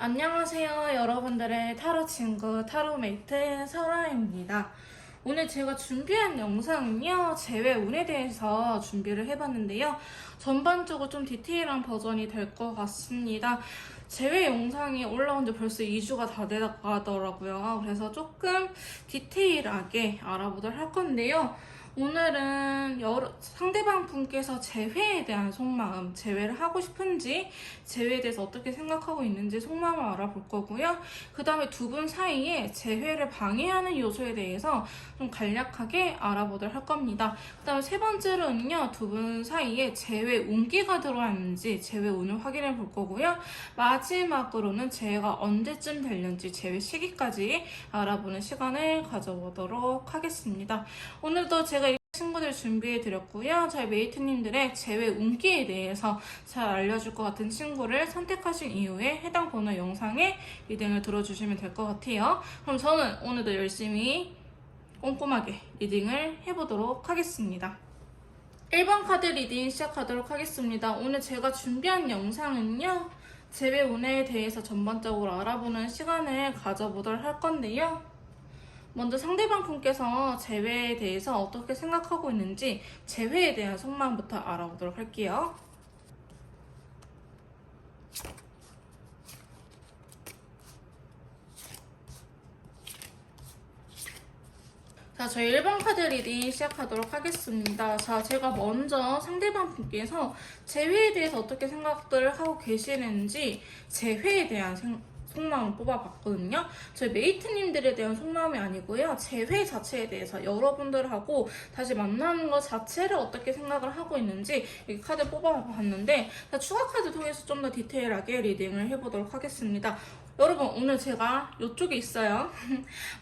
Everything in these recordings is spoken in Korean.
안녕하세요, 여러분들의 타로 친구 타로메이트 설아입니다. 오늘 제가 준비한 영상은요, 재회 운에 대해서 준비를 해봤는데요. 전반적으로 좀 디테일한 버전이 될 것 같습니다. 재회 영상이 올라온 지 벌써 2주가 다 돼가더라고요. 그래서 조금 디테일하게 알아보도록 할 건데요. 오늘은 상대방 분께서 재회에 대한 속마음, 재회를 하고 싶은지, 재회에 대해서 어떻게 생각하고 있는지 속마음을 알아볼 거고요. 그 다음에 두 분 사이에 재회를 방해하는 요소에 대해서 좀 간략하게 알아보도록 할 겁니다. 그 다음에 세 번째로는요, 두 분 사이에 재회 운기가 들어왔는지 재회 운을 확인해 볼 거고요. 마지막으로는 재회가 언제쯤 될는지 재회 시기까지 알아보는 시간을 가져보도록 하겠습니다. 오늘도 제가 친구들 준비해 드렸고요. 저희 메이트님들의 재회 운기에 대해서 잘 알려줄 것 같은 친구를 선택하신 이후에 해당 번호 영상에 리딩을 들어주시면 될 것 같아요. 그럼 저는 오늘도 열심히 꼼꼼하게 리딩을 해보도록 하겠습니다. 1번 카드 리딩 시작하도록 하겠습니다. 오늘 제가 준비한 영상은요, 재회 운에 대해서 전반적으로 알아보는 시간을 가져보도록 할 건데요. 먼저 상대방 분께서 재회에 대해서 어떻게 생각하고 있는지 재회에 대한 속마음부터 알아보도록 할게요. 자, 저희 1번 카드 리딩 시작하도록 하겠습니다. 자, 제가 먼저 상대방 분께서 재회에 대해서 어떻게 생각들을 하고 계시는지 재회에 대한 속마음을 뽑아봤거든요. 저희 메이트님들에 대한 속마음이 아니고요. 재회 자체에 대해서 여러분들하고 다시 만나는 것 자체를 어떻게 생각을 하고 있는지 이 카드 뽑아봤는데, 추가 카드 통해서 좀 더 디테일하게 리딩을 해보도록 하겠습니다. 여러분, 오늘 제가 이쪽에 있어요.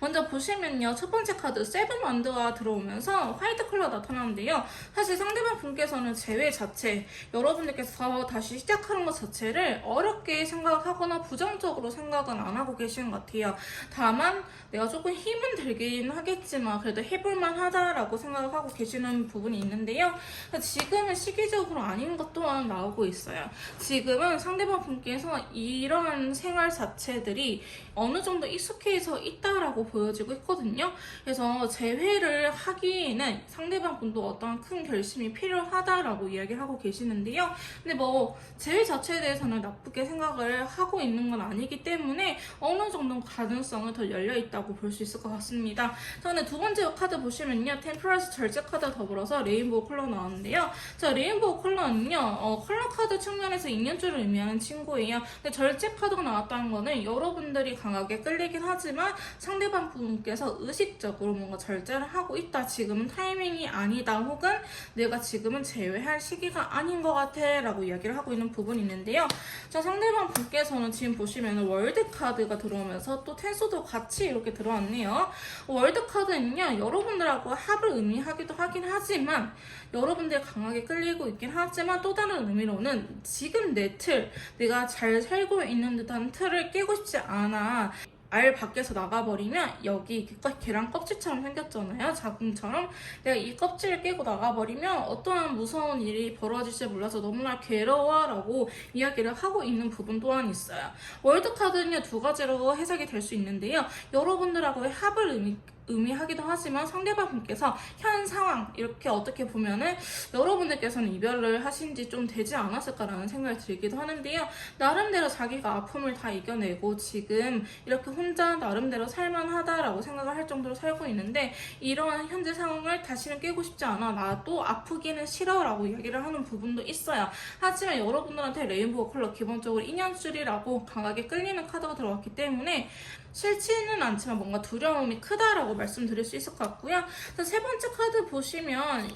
먼저 보시면요, 첫 번째 카드 세븐 완드가 들어오면서 화이트 컬러 나타나는데요. 사실 상대방 분께서는 재회 자체, 여러분들께서 다시 시작하는 것 자체를 어렵게 생각하거나 부정적으로 생각은 안 하고 계시는 것 같아요. 다만 내가 조금 힘은 들긴 하겠지만 그래도 해볼만 하다라고 생각을 하고 계시는 부분이 있는데요. 지금은 시기적으로 아닌 것 또한 나오고 있어요. 지금은 상대방 분께서 이런 생활 자체들이 어느 정도 익숙해져 있다라고 보여지고 있거든요. 그래서 재회를 하기에는 상대방 분도 어떤 큰 결심이 필요하다라고 이야기를 하고 계시는데요. 근데 뭐 재회 자체에 대해서는 나쁘게 생각을 하고 있는 건 아니기 때문에 어느 정도 가능성은 더 열려 있다고 볼 수 있을 것 같습니다. 저는 두 번째 카드 보시면요, 템퍼런스 절제 카드 더불어서 레인보우 컬러 나왔는데요. 자, 레인보우 컬러는요, 컬러 카드 측면에서 인연줄을 의미하는 친구예요. 근데 절제 카드가 나왔다는 거는 여러분들이 강하게 끌리긴 하지만 상대방 분께서 의식적으로 뭔가 절제를 하고 있다, 지금은 타이밍이 아니다, 혹은 내가 지금은 제외할 시기가 아닌 것 같아 라고 이야기를 하고 있는 부분이 있는데요. 자, 상대방 분께서는 지금 보시면 월드 카드가 들어오면서 또 텐소도 같이 이렇게 들어왔네요. 월드 카드는요, 여러분들하고 합을 의미하기도 하긴 하지만 여러분들 강하게 끌리고 있긴 하지만 또 다른 의미로는 지금 내 틀, 내가 잘 살고 있는 듯한 틀을 깨고 싶지 않아. 알 밖에서 나가버리면 여기 계란 껍질처럼 생겼잖아요. 자궁처럼. 내가 이 껍질을 깨고 나가버리면 어떠한 무서운 일이 벌어질지 몰라서 너무나 괴로워라고 이야기를 하고 있는 부분 또한 있어요. 월드카드는요, 두 가지로 해석이 될 수 있는데요. 여러분들하고의 합을 의미하기도 하지만 상대방 분께서 현 상황, 이렇게 어떻게 보면은 여러분들께서는 이별을 하신 지 좀 되지 않았을까라는 생각이 들기도 하는데요. 나름대로 자기가 아픔을 다 이겨내고 지금 이렇게 혼자 나름대로 살만하다라고 생각을 할 정도로 살고 있는데, 이러한 현재 상황을 다시는 깨고 싶지 않아, 나도 아프기는 싫어 라고 이야기를 하는 부분도 있어요. 하지만 여러분들한테 레인보우 컬러, 기본적으로 인연줄이라고 강하게 끌리는 카드가 들어왔기 때문에 싫지는 않지만 뭔가 두려움이 크다라고 말씀드릴 수 있을 것 같고요. 세 번째 카드 보시면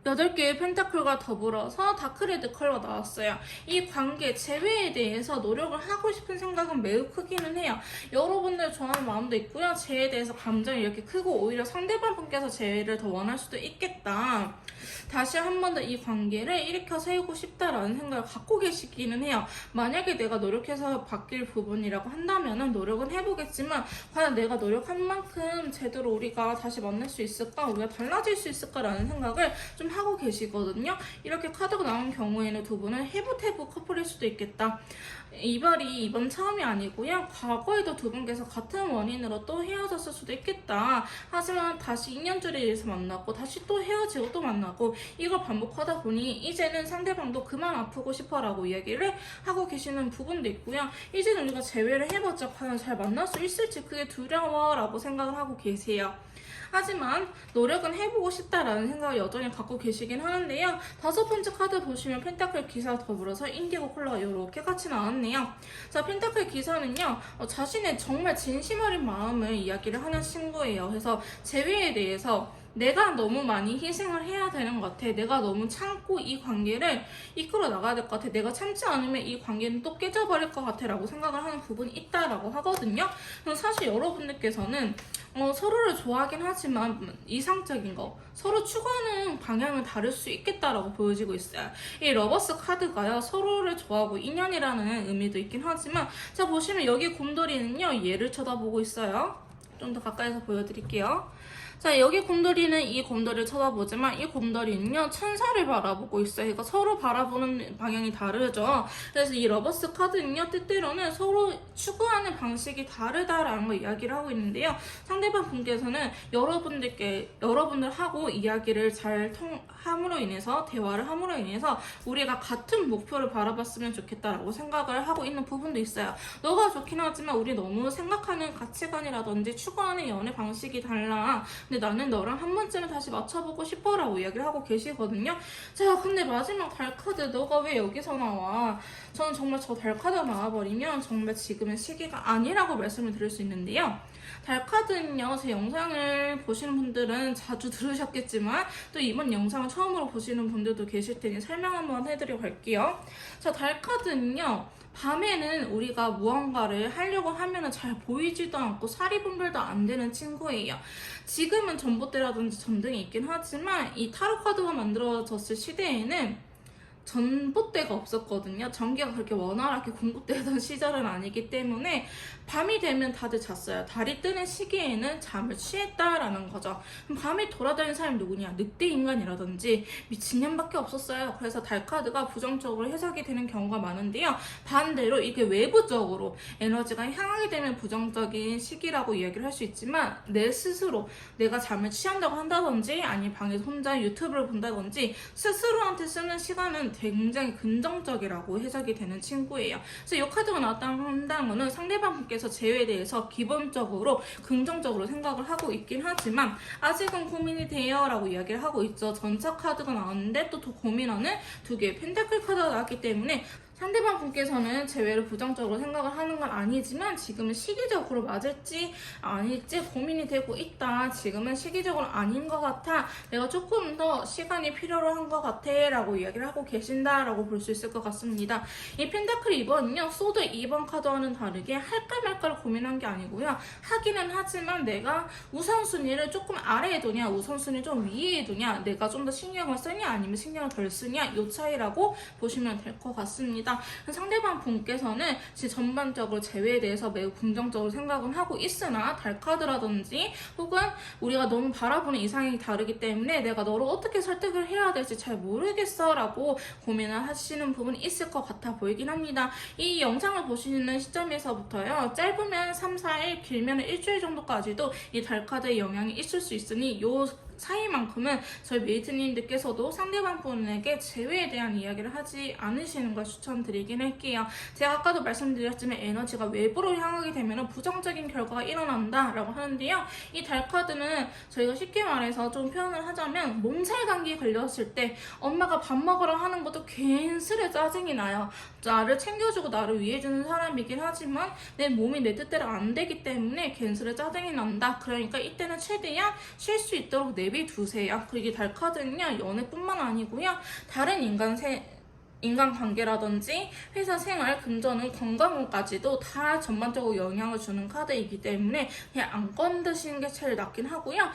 8개의 펜타클과 더불어서 다크레드 컬러가 나왔어요. 이 관계, 재회에 대해서 노력을 하고 싶은 생각은 매우 크기는 해요. 여러분들 좋아하는 마음도 있고요. 재회에 대해서 감정이 이렇게 크고 오히려 상대방 분께서 재회를 더 원할 수도 있겠다. 다시 한 번 더 이 관계를 일으켜 세우고 싶다라는 생각을 갖고 계시기는 해요. 만약에 내가 노력해서 바뀔 부분이라고 한다면 노력은 해보겠지만 과연 내가 노력한 만큼 제대로 우리가 다시 만날 수 있을까? 우리가 달라질 수 있을까라는 생각을 좀 하고 계시거든요. 이렇게 카드가 나온 경우에는 두 분은 해부태부 커플일 수도 있겠다. 이별이 이번 처음이 아니고요. 과거에도 두 분께서 같은 원인으로 또 헤어졌을 수도 있겠다. 하지만 다시 인연줄에 의해서 만났고 다시 또 헤어지고 또 만나고 이걸 반복하다 보니 이제는 상대방도 그만 아프고 싶어라고 이야기를 하고 계시는 부분도 있고요. 이제는 우리가 재회를 해봤자 과연 잘 만날 수 있을지 그게 두려워라고 생각을 하고 계세요. 하지만 노력은 해보고 싶다라는 생각을 여전히 갖고 계시긴 하는데요. 다섯 번째 카드 보시면 펜타클 기사 더불어서 인디고 콜라가 이렇게 같이 나왔네요. 자, 펜타클 기사는요. 자신의 정말 진심 어린 마음을 이야기를 하는 친구예요. 그래서 재회에 대해서 내가 너무 많이 희생을 해야 되는 것 같아. 내가 너무 참고 이 관계를 이끌어 나가야 될 것 같아. 내가 참지 않으면 이 관계는 또 깨져버릴 것 같아 라고 생각을 하는 부분이 있다라고 하거든요. 사실 여러분들께서는 서로를 좋아하긴 하지만 이상적인 거, 서로 추구하는 방향은 다를 수 있겠다라고 보여지고 있어요. 이 러버스 카드가요, 서로를 좋아하고 인연이라는 의미도 있긴 하지만, 자, 보시면 여기 곰돌이는요, 얘를 쳐다보고 있어요. 좀 더 가까이서 보여드릴게요. 자, 여기 곰돌이는 이 곰돌이를 쳐다보지만 이 곰돌이는요, 천사를 바라보고 있어요. 그러니까 서로 바라보는 방향이 다르죠. 그래서 이 러버스 카드는요, 때때로는 서로 추구하는 방식이 다르다라는 걸 이야기를 하고 있는데요. 상대방 분께서는 여러분들하고 이야기를 잘 함으로 인해서, 대화를 함으로 인해서 우리가 같은 목표를 바라봤으면 좋겠다라고 생각을 하고 있는 부분도 있어요. 너가 좋긴 하지만 우리 너무 생각하는 가치관이라든지 추구하는 연애 방식이 달라. 근데 나는 너랑 한 번쯤은 다시 맞춰보고 싶어라고 이야기를 하고 계시거든요. 자, 근데 마지막 달카드 너가 왜 여기서 나와? 저는 정말 저 달카드가 나와버리면 정말 지금은 시기가 아니라고 말씀을 드릴 수 있는데요. 달카드는요, 제 영상을 보시는 분들은 자주 들으셨겠지만 또 이번 영상을 처음으로 보시는 분들도 계실 테니 설명 한번 해드리고 갈게요. 자, 달카드는요, 밤에는 우리가 무언가를 하려고 하면은 잘 보이지도 않고 사리분별도 안 되는 친구예요. 지금은 전봇대라든지 전등이 있긴 하지만 이 타로 카드가 만들어졌을 시대에는 전봇대가 없었거든요. 전기가 그렇게 원활하게 공급되던 시절은 아니기 때문에 밤이 되면 다들 잤어요. 달이 뜨는 시기에는 잠을 취했다라는 거죠. 그럼 밤에 돌아다니는 사람이 누구냐? 늑대 인간이라든지 미친년밖에 없었어요. 그래서 달 카드가 부정적으로 해석이 되는 경우가 많은데요. 반대로 이게 외부적으로 에너지가 향하게 되면 부정적인 시기라고 이야기를 할 수 있지만 내 스스로 내가 잠을 취한다고 한다든지 아니면 방에서 혼자 유튜브를 본다든지 스스로한테 쓰는 시간은 굉장히 긍정적이라고 해석이 되는 친구예요. 그래서 이 카드가 나왔다고 한다는 거는 상대방 분께서 재회에 대해서 기본적으로 긍정적으로 생각을 하고 있긴 하지만 아직은 고민이 돼요 라고 이야기를 하고 있죠. 전차 카드가 나왔는데 또 더 고민하는 두 개의 펜타클 카드가 나왔기 때문에 상대방 분께서는 재회를 부정적으로 생각을 하는 건 아니지만 지금은 시기적으로 맞을지 아닐지 고민이 되고 있다. 지금은 시기적으로 아닌 것 같아. 내가 조금 더 시간이 필요로 한 것 같아 라고 이야기를 하고 계신다라고 볼 수 있을 것 같습니다. 이 펜타클 2번은요. 소드 2번 카드와는 다르게 할까 말까를 고민한 게 아니고요. 하기는 하지만 내가 우선순위를 조금 아래에 두냐 우선순위를 좀 위에 두냐 내가 좀 더 신경을 쓰냐 아니면 신경을 덜 쓰냐 이 차이라고 보시면 될 것 같습니다. 상대방 분께서는 전반적으로 재회에 대해서 매우 긍정적으로 생각은 하고 있으나 달카드라든지 혹은 우리가 너무 바라보는 이상이 다르기 때문에 내가 너를 어떻게 설득을 해야 될지 잘 모르겠어 라고 고민을 하시는 부분이 있을 것 같아 보이긴 합니다. 이 영상을 보시는 시점에서부터요, 짧으면 3, 4일, 길면 일주일 정도까지도 이 달카드의 영향이 있을 수 있으니 요 사이만큼은 저희 메이트님들께서도 상대방 분에게 재회에 대한 이야기를 하지 않으시는 걸 추천드리긴 할게요. 제가 아까도 말씀드렸지만 에너지가 외부로 향하게 되면 부정적인 결과가 일어난다 라고 하는데요. 이 달카드는 저희가 쉽게 말해서 좀 표현을 하자면 몸살 감기 걸렸을 때 엄마가 밥 먹으러 하는 것도 괜스레 짜증이 나요. 나를 챙겨주고 나를 위해주는 사람이긴 하지만 내 몸이 내 뜻대로 안 되기 때문에 괜스레 짜증이 난다. 그러니까 이때는 최대한 쉴 수 있도록 내비두세요. 그리고 이 달카드는요, 연애뿐만 아니고요, 다른 인간관계라든지 회사 생활, 금전은 건강운까지도 다 전반적으로 영향을 주는 카드이기 때문에 그냥 안 건드시는 게 제일 낫긴 하고요.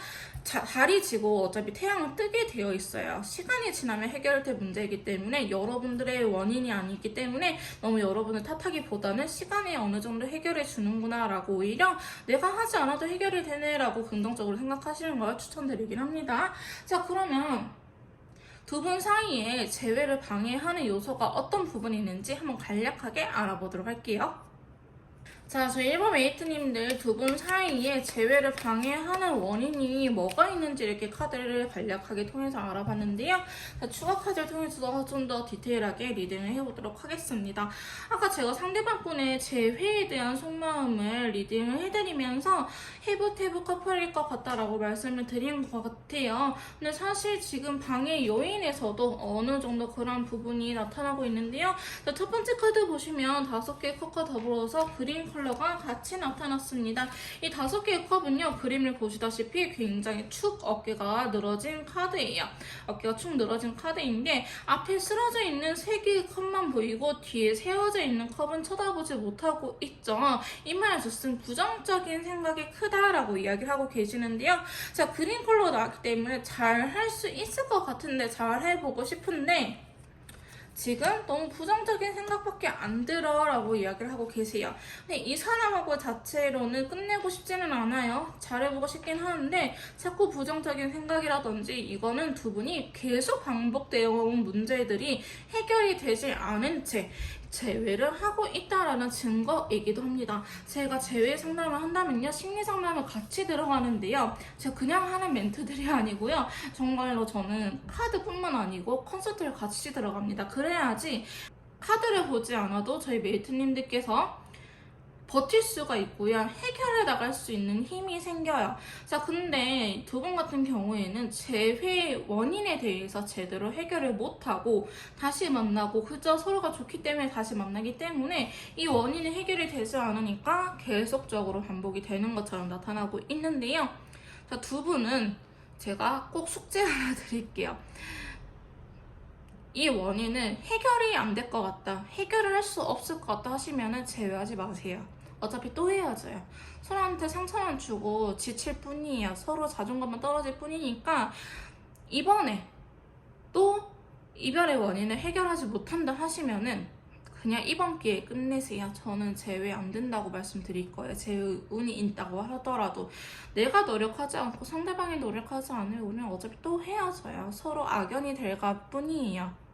달이 지고 어차피 태양은 뜨게 되어 있어요. 시간이 지나면 해결될 문제이기 때문에 여러분들의 원인이 아니기 때문에 너무 여러분을 탓하기보다는 시간이 어느 정도 해결해 주는구나 라고 오히려 내가 하지 않아도 해결이 되네 라고 긍정적으로 생각하시는 걸 추천드리긴 합니다. 자, 그러면 두 분 사이에 재회를 방해하는 요소가 어떤 부분이 있는지 한번 간략하게 알아보도록 할게요. 자, 저희 1번 메이트님들 두 분 사이에 재회를 방해하는 원인이 뭐가 있는지 이렇게 카드를 간략하게 통해서 알아봤는데요. 자, 추가 카드를 통해서 좀 더 디테일하게 리딩을 해보도록 하겠습니다. 아까 제가 상대방 분의 재회에 대한 속마음을 리딩을 해드리면서 해부태부 커플일 것 같다라고 말씀을 드린 것 같아요. 근데 사실 지금 방해 요인에서도 어느 정도 그런 부분이 나타나고 있는데요. 자, 첫 번째 카드 보시면 5개의 컵과 더불어서 그린 컬러가 같이 나타났습니다. 이 5개의 컵은요, 그림을 보시다시피 굉장히 축 어깨가 늘어진 카드예요. 어깨가 축 늘어진 카드인데 앞에 쓰러져 있는 3개의 컵만 보이고 뒤에 세워져 있는 컵은 쳐다보지 못하고 있죠. 이 말에서 쓴 부정적인 생각이 크다라고 이야기를 하고 계시는데요. 자, 그린 컬러가 나왔기 때문에 잘 할 수 있을 것 같은데, 잘 해보고 싶은데 지금 너무 부정적인 생각밖에 안 들어 라고 이야기를 하고 계세요. 근데 이 사람하고 자체로는 끝내고 싶지는 않아요. 잘해보고 싶긴 하는데 자꾸 부정적인 생각이라든지 이거는 두 분이 계속 반복되어 온 문제들이 해결이 되지 않은 채 재회를 하고 있다라는 증거이기도 합니다. 제가 재회 상담을 한다면요, 심리 상담을 같이 들어가는데요. 제가 그냥 하는 멘트들이 아니고요. 정말로 저는 카드뿐만 아니고 컨설트를 같이 들어갑니다. 그래야지 카드를 보지 않아도 저희 메이트님들께서 버틸 수가 있고요. 해결해 나갈 수 있는 힘이 생겨요. 자, 근데 두 분 같은 경우에는 재회 원인에 대해서 제대로 해결을 못하고 다시 만나고 그저 서로가 좋기 때문에 다시 만나기 때문에 이 원인이 해결이 되지 않으니까 계속적으로 반복이 되는 것처럼 나타나고 있는데요. 자, 두 분은 제가 꼭 숙제 하나 드릴게요. 이 원인은 해결이 안 될 것 같다, 해결을 할 수 없을 것 같다 하시면은 재회하지 마세요. 어차피 또 헤어져요. 서로한테 상처만 주고 지칠 뿐이에요. 서로 자존감만 떨어질 뿐이니까 이번에 또 이별의 원인을 해결하지 못한다 하시면은 그냥 이번 기회에 끝내세요. 저는 재회 안 된다고 말씀드릴 거예요. 제 운이 있다고 하더라도 내가 노력하지 않고 상대방이 노력하지 않으면 우리는 어차피 또 헤어져요. 서로 악연이 될 뿐이에요.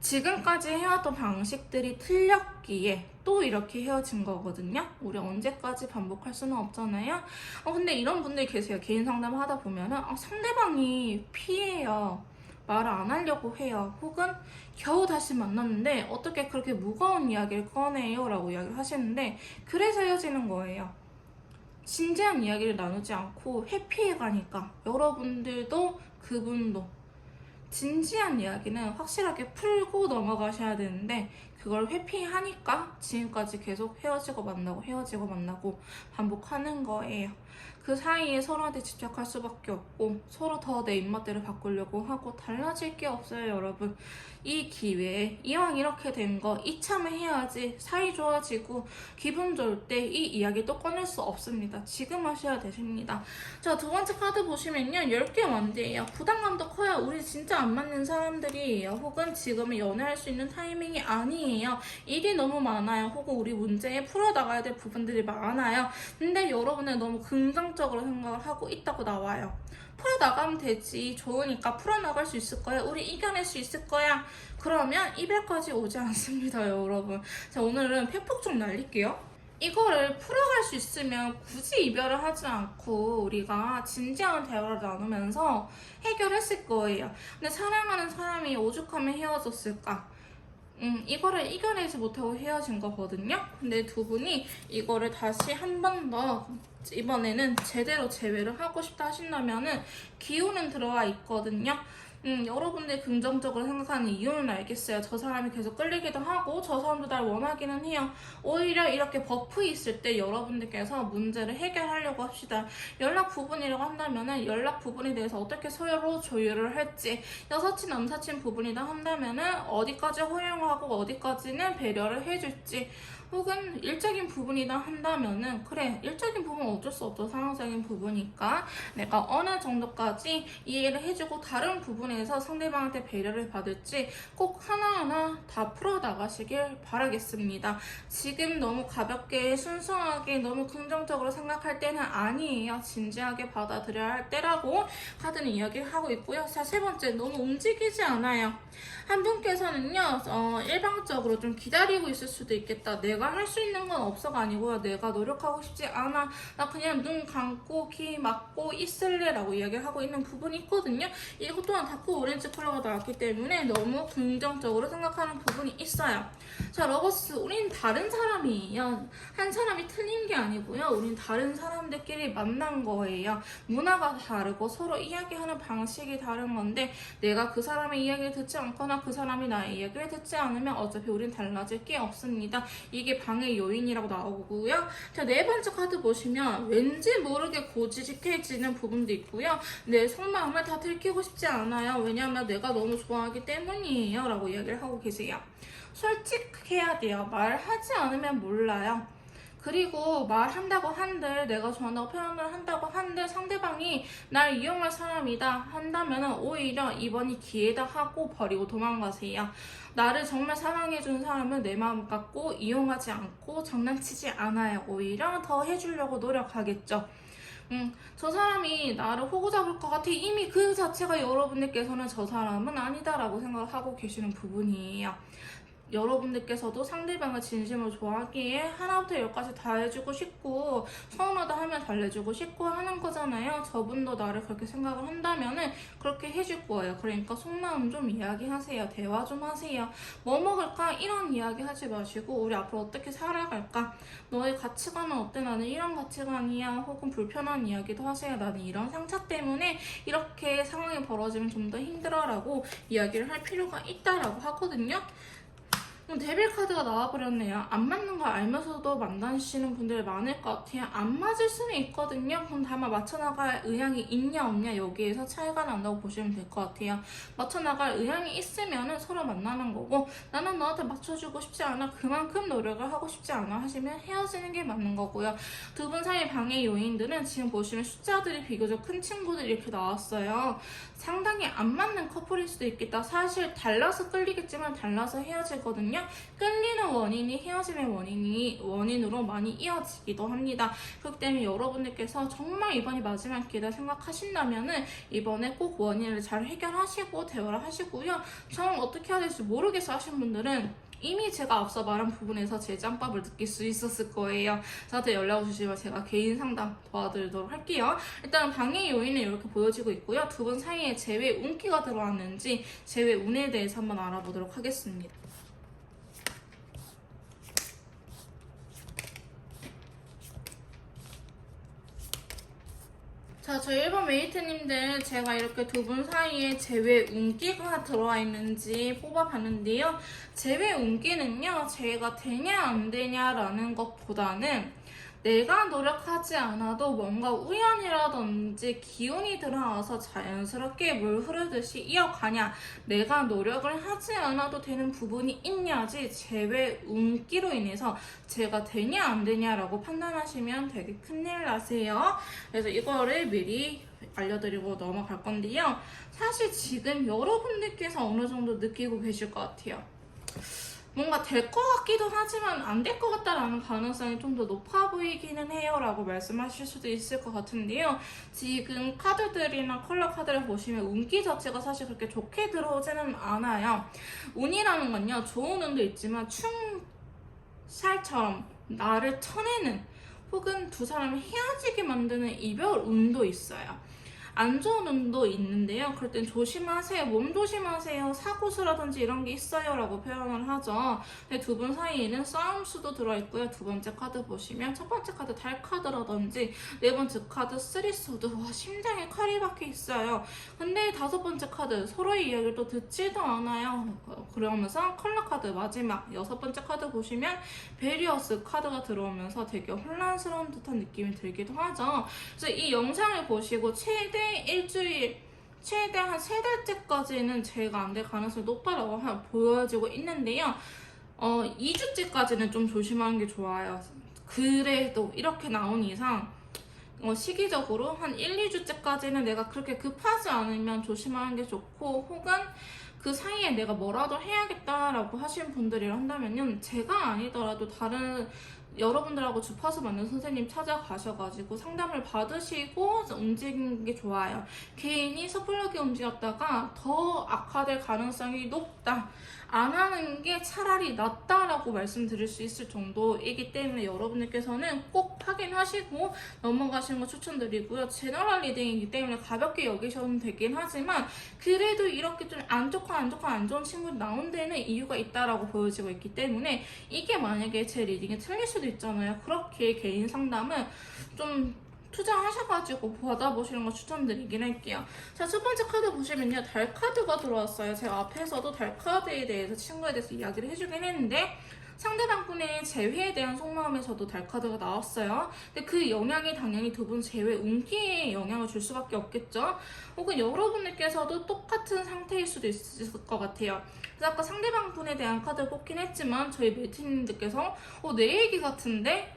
지금까지 해왔던 방식들이 틀렸기에 또 이렇게 헤어진 거거든요. 우리 언제까지 반복할 수는 없잖아요. 근데 이런 분들이 계세요. 개인 상담 하다 보면은 상대방이 피해요. 말을 안 하려고 해요. 혹은 겨우 다시 만났는데 어떻게 그렇게 무거운 이야기를 꺼내요? 라고 이야기를 하시는데 그래서 헤어지는 거예요. 진지한 이야기를 나누지 않고 회피해가니까 여러분들도 그분도 진지한 이야기는 확실하게 풀고 넘어가셔야 되는데 그걸 회피하니까 지금까지 계속 헤어지고 만나고 반복하는 거예요. 그 사이에 서로한테 집착할 수밖에 없고 서로 더 내 입맛대로 바꾸려고 하고 달라질 게 없어요, 여러분. 이 기회에 이왕 이렇게 된 거 이참에 해야지 사이 좋아지고 기분 좋을 때 이 이야기 또 꺼낼 수 없습니다. 지금 하셔야 되십니다. 자, 두 번째 카드 보시면요, 10개 원대예요. 부담감도 커요. 우리 진짜 안 맞는 사람들이에요. 혹은 지금은 연애할 수 있는 타이밍이 아니에요. 일이 너무 많아요. 혹은 우리 문제에 풀어나가야 될 부분들이 많아요. 근데 여러분은 너무 긍정적으로 생각을 하고 있다고 나와요. 풀어나가면 되지. 좋으니까 풀어나갈 수 있을 거야. 우리 이겨낼 수 있을 거야. 그러면 이별까지 오지 않습니다, 여러분. 자, 오늘은 팩폭 좀 날릴게요. 이거를 풀어갈 수 있으면 굳이 이별을 하지 않고 우리가 진지한 대화를 나누면서 해결했을 거예요. 근데 사랑하는 사람이 오죽하면 헤어졌을까? 이거를 이겨내지 못하고 헤어진 거거든요. 근데 두 분이 이거를 다시 한 번 더 이번에는 제대로 재회를 하고 싶다 하신다면은 기운은 들어와 있거든요. 여러분들이 긍정적으로 생각하는 이유는 알겠어요. 저 사람이 계속 끌리기도 하고 저 사람도 날 원하기는 해요. 오히려 이렇게 버프 있을 때 여러분들께서 문제를 해결하려고 합시다. 연락 부분이라고 한다면은 연락 부분에 대해서 어떻게 서로 조율을 할지, 여사친 남사친 부분이다 한다면은 어디까지 허용하고 어디까지는 배려를 해줄지, 혹은 일적인 부분이다 한다면은 그래, 일적인 부분은 어쩔 수 없죠. 상황적인 부분이니까 내가 어느 정도까지 이해를 해주고 다른 부분에 부분에서 상대방한테 배려를 받을지 꼭 하나하나 다 풀어나가시길 바라겠습니다. 지금 너무 가볍게 순수하게 너무 긍정적으로 생각할 때는 아니에요. 진지하게 받아들여야 할 때라고 카드는 이야기를 하고 있고요. 자, 세 번째, 너무 움직이지 않아요. 한 분께서는요, 일방적으로 좀 기다리고 있을 수도 있겠다. 내가 할 수 있는 건 없어가 아니고요. 내가 노력하고 싶지 않아. 나 그냥 눈 감고 귀 막고 있을래 라고 이야기를 하고 있는 부분이 있거든요. 이것 또한 다크 오렌지 컬러가 나왔기 때문에 너무 긍정적으로 생각하는 부분이 있어요. 자, 러버스, 우린 다른 사람이에요. 한 사람이 틀린 게 아니고요. 우린 다른 사람들끼리 만난 거예요. 문화가 다르고 서로 이야기하는 방식이 다른 건데 내가 그 사람의 이야기를 듣지 않거나 그 사람이 나의 이야기를 듣지 않으면 어차피 우린 달라질 게 없습니다. 이게 방해 요인이라고 나오고요. 자, 네 번째 카드 보시면 왠지 모르게 고지식해지는 부분도 있고요. 내 속마음을 다 들키고 싶지 않아요. 왜냐하면 내가 너무 좋아하기 때문이에요. 라고 이야기를 하고 계세요. 솔직해야 돼요. 말하지 않으면 몰라요. 그리고 말한다고 한들 내가 좋아한다고 표현을 한다고 한들 상대방이 날 이용할 사람이다 한다면 오히려 이번이 기회다 하고 버리고 도망가세요. 나를 정말 사랑해준 사람은 내 마음 갖고 이용하지 않고 장난치지 않아요. 오히려 더 해주려고 노력하겠죠. 저 사람이 나를 호구 잡을 것 같아. 이미 그 자체가 여러분들께서는 저 사람은 아니다라고 생각을 하고 계시는 부분이에요. 여러분들께서도 상대방을 진심으로 좋아하기에 하나부터 열까지 다 해주고 싶고 서운하다 하면 달래주고 싶고 하는 거잖아요. 저분도 나를 그렇게 생각을 한다면은 그렇게 해줄 거예요. 그러니까 속마음 좀 이야기하세요. 대화 좀 하세요. 뭐 먹을까? 이런 이야기 하지 마시고 우리 앞으로 어떻게 살아갈까? 너의 가치관은 어때? 나는 이런 가치관이야. 혹은 불편한 이야기도 하세요. 나는 이런 상처 때문에 이렇게 상황이 벌어지면 좀 더 힘들어라고 이야기를 할 필요가 있다라고 하거든요. 데빌 카드가 나와버렸네요. 안 맞는 걸 알면서도 만나시는 분들 많을 것 같아요. 안 맞을 수는 있거든요. 그럼 다만 맞춰나갈 의향이 있냐 없냐 여기에서 차이가 난다고 보시면 될 것 같아요. 맞춰나갈 의향이 있으면 서로 만나는 거고 나는 너한테 맞춰주고 싶지 않아. 그만큼 노력을 하고 싶지 않아 하시면 헤어지는 게 맞는 거고요. 두 분 사이 방해 요인들은 지금 보시면 숫자들이 비교적 큰 친구들이 이렇게 나왔어요. 상당히 안 맞는 커플일 수도 있겠다. 사실 달라서 끌리겠지만 달라서 헤어지거든요. 끌리는 원인이 헤어짐의 원인으로 많이 이어지기도 합니다. 그렇기 때문에 여러분들께서 정말 이번이 마지막 기회다 생각하신다면은 이번에 꼭 원인을 잘 해결하시고 대화를 하시고요. 저는 어떻게 해야 될지 모르겠어 하신 분들은 이미 제가 앞서 말한 부분에서 제 짬밥을 느낄 수 있었을 거예요. 저한테 연락을 주시면 제가 개인 상담 도와드리도록 할게요. 일단 방해 요인은 이렇게 보여지고 있고요. 두 분 사이에 재회 운기가 들어왔는지 재회 운에 대해서 한번 알아보도록 하겠습니다. 자, 저희 1번 메이트님들 제가 이렇게 두 분 사이에 재회 운기가 들어와 있는지 뽑아봤는데요. 재회 운기는요, 제가 되냐 안 되냐라는 것보다는 내가 노력하지 않아도 뭔가 우연이라든지 기운이 들어와서 자연스럽게 물 흐르듯이 이어가냐, 내가 노력을 하지 않아도 되는 부분이 있냐지 재회 운기로 인해서 제가 되냐 안 되냐라고 판단하시면 되게 큰일 나세요. 그래서 이거를 미리 알려드리고 넘어갈 건데요. 사실 지금 여러분들께서 어느 정도 느끼고 계실 것 같아요. 뭔가 될 것 같기도 하지만 안 될 것 같다라는 가능성이 좀 더 높아 보이기는 해요 라고 말씀하실 수도 있을 것 같은데요. 지금 카드들이나 컬러 카드를 보시면 운기 자체가 사실 그렇게 좋게 들어오지는 않아요. 운이라는 건요, 좋은 운도 있지만 춤살처럼 나를 쳐내는 혹은 두 사람을 헤어지게 만드는 이별 운도 있어요. 안 좋은 운도 있는데요. 그럴 땐 조심하세요. 몸 조심하세요. 사고수라든지 이런 게 있어요 라고 표현을 하죠. 근데 두 분 사이에는 싸움수도 들어있고요. 두 번째 카드 보시면 첫 번째 카드 달 카드라든지 네 번째 카드 쓰리소드. 와, 심장에 칼이 박혀 있어요. 근데 다섯 번째 카드 서로의 이야기를 또 듣지도 않아요. 그러면서 컬러 카드 마지막 여섯 번째 카드 보시면 베리어스 카드가 들어오면서 되게 혼란스러운 듯한 느낌이 들기도 하죠. 그래서 이 영상을 보시고 최대 일주일, 최대 한 3달째까지는 제가 안 될 가능성이 높다라고 보여지고 있는데요. 2주째까지는 좀 조심하는 게 좋아요. 그래도 이렇게 나온 이상 시기적으로 한 1, 2주째까지는 내가 그렇게 급하지 않으면 조심하는 게 좋고, 혹은 그 사이에 내가 뭐라도 해야겠다라고 하시는 분들이라 한다면요, 제가 아니더라도 다른 여러분들하고 주파수 맞는 선생님 찾아가셔가지고 상담을 받으시고 움직이는 게 좋아요. 개인이 섣불르게 움직였다가 더 악화될 가능성이 높다. 안 하는 게 차라리 낫다라고 말씀드릴 수 있을 정도이기 때문에 여러분들께서는 꼭 확인하시고 넘어가시는 거 추천드리고요. 제너럴 리딩이기 때문에 가볍게 여기셔도 되긴 하지만, 그래도 이렇게 좀 안 좋은 친구들 나온 데는 이유가 있다라고 보여지고 있기 때문에, 이게 만약에 제 리딩이 틀릴 수도 있잖아요. 그렇게 개인 상담은 좀 투자하셔가지고 받아보시는 거 추천드리긴 할게요. 자, 첫 번째 카드 보시면요, 달 카드가 들어왔어요. 제가 앞에서도 달 카드에 대해서 친구에 대해서 이야기를 해주긴 했는데, 상대방 분의 재회에 대한 속마음에서도 달 카드가 나왔어요. 근데 그 영향이 당연히 두 분 재회 운기에 영향을 줄 수밖에 없겠죠. 혹은 여러분들께서도 똑같은 상태일 수도 있을 것 같아요. 그래서 아까 상대방 분에 대한 카드를 뽑긴 했지만, 저희 매트님들께서 내 얘기 같은데?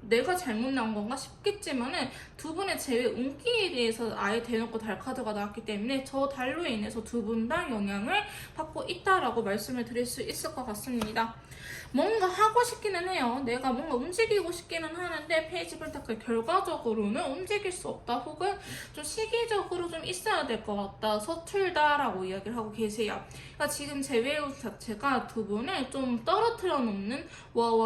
내가 잘못 나온 건가 싶겠지만은, 두 분의 재회 운기에 대해서 아예 대놓고 달 카드가 나왔기 때문에 저 달로 인해서 두 분 다 영향을 받고 있다라고 말씀을 드릴 수 있을 것 같습니다. 뭔가 하고 싶기는 해요. 내가 뭔가 움직이고 싶기는 하는데 페이지 펜타클 결과적으로는 움직일 수 없다, 혹은 좀 시기적으로 좀 있어야 될 것 같다, 서툴다라고 이야기를 하고 계세요. 그러니까 지금 재회운 자체가 두 분을 좀 떨어뜨려 놓는,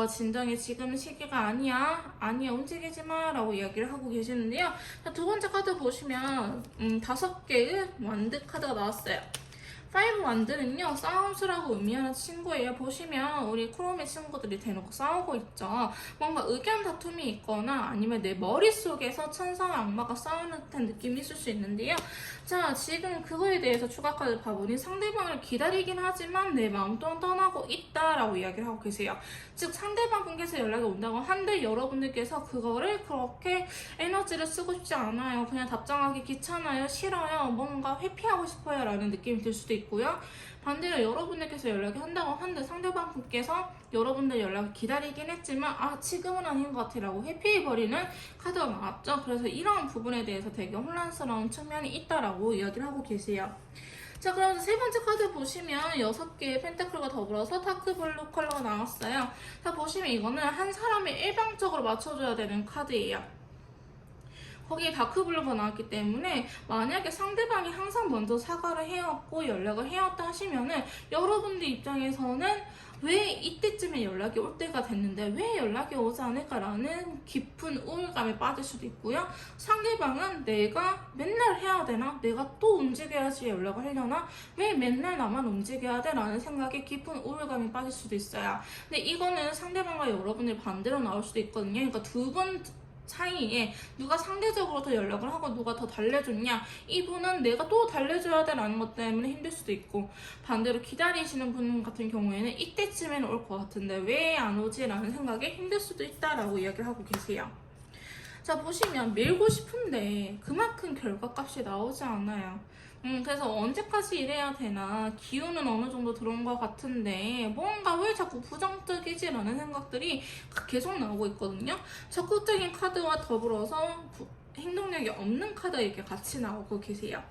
진정해, 지금 시기가 아니야 움직이지 마 라고 이야기를 하고 계시는데요. 자, 두 번째 카드 보시면 5개의 완드 카드가 나왔어요. 5 완드는요, 싸움수라고 의미하는 친구예요. 보시면 우리 크롬의 친구들이 대놓고 싸우고 있죠. 뭔가 의견 다툼이 있거나 아니면 내 머릿속에서 천사와 악마가 싸우는 듯한 느낌이 있을 수 있는데요. 자, 지금 그거에 대해서 추가 카드 봐보니 상대방을 기다리긴 하지만 내 마음 또한 떠나고 있다라고 이야기를 하고 계세요. 즉, 상대방 분께서 연락이 온다고 한들 여러분들께서 그거를 그렇게 에너지를 쓰고 싶지 않아요. 그냥 답장하기 귀찮아요, 싫어요, 뭔가 회피하고 싶어요 라는 느낌이 들 수도 있고요. 반대로 여러분들께서 연락이 한다고 한데 상대방 분께서 여러분들 연락을 기다리긴 했지만 지금은 아닌 것 같아 라고 회피해버리는 카드가 나왔죠. 그래서 이런 부분에 대해서 되게 혼란스러운 측면이 있다라고 이야기를 하고 계세요. 자, 그러면서 세 번째 카드 보시면 6개의 펜타클과 더불어서 다크블루 컬러가 나왔어요. 자, 보시면 이거는 한 사람이 일방적으로 맞춰줘야 되는 카드예요. 거기에 다크블루가 나왔기 때문에 만약에 상대방이 항상 먼저 사과를 해왔고 연락을 해왔다 하시면은 여러분들 입장에서는 왜 이때쯤에 연락이 올 때가 됐는데 왜 연락이 오지 않을까라는 깊은 우울감에 빠질 수도 있고요. 상대방은 내가 맨날 해야 되나? 내가 또 움직여야지 연락을 하려나? 왜 맨날 나만 움직여야 돼? 라는 생각에 깊은 우울감에 빠질 수도 있어요. 근데 이거는 상대방과 여러분이 반대로 나올 수도 있거든요. 그러니까 두 분 사이에 누가 상대적으로 더 연락을 하고 누가 더 달래줬냐, 이분은 내가 또 달래줘야 돼라는 것 때문에 힘들 수도 있고, 반대로 기다리시는 분 같은 경우에는 이때쯤에는 올 것 같은데 왜 안 오지? 라는 생각에 힘들 수도 있다라고 이야기를 하고 계세요. 자, 보시면 밀고 싶은데 그만큼 결과값이 나오지 않아요. 그래서 언제까지 이래야 되나, 기운은 어느 정도 들어온 것 같은데 뭔가 왜 자꾸 부정적이지? 라는 생각들이 계속 나오고 있거든요. 적극적인 카드와 더불어서 행동력이 없는 카드 이렇게 같이 나오고 계세요.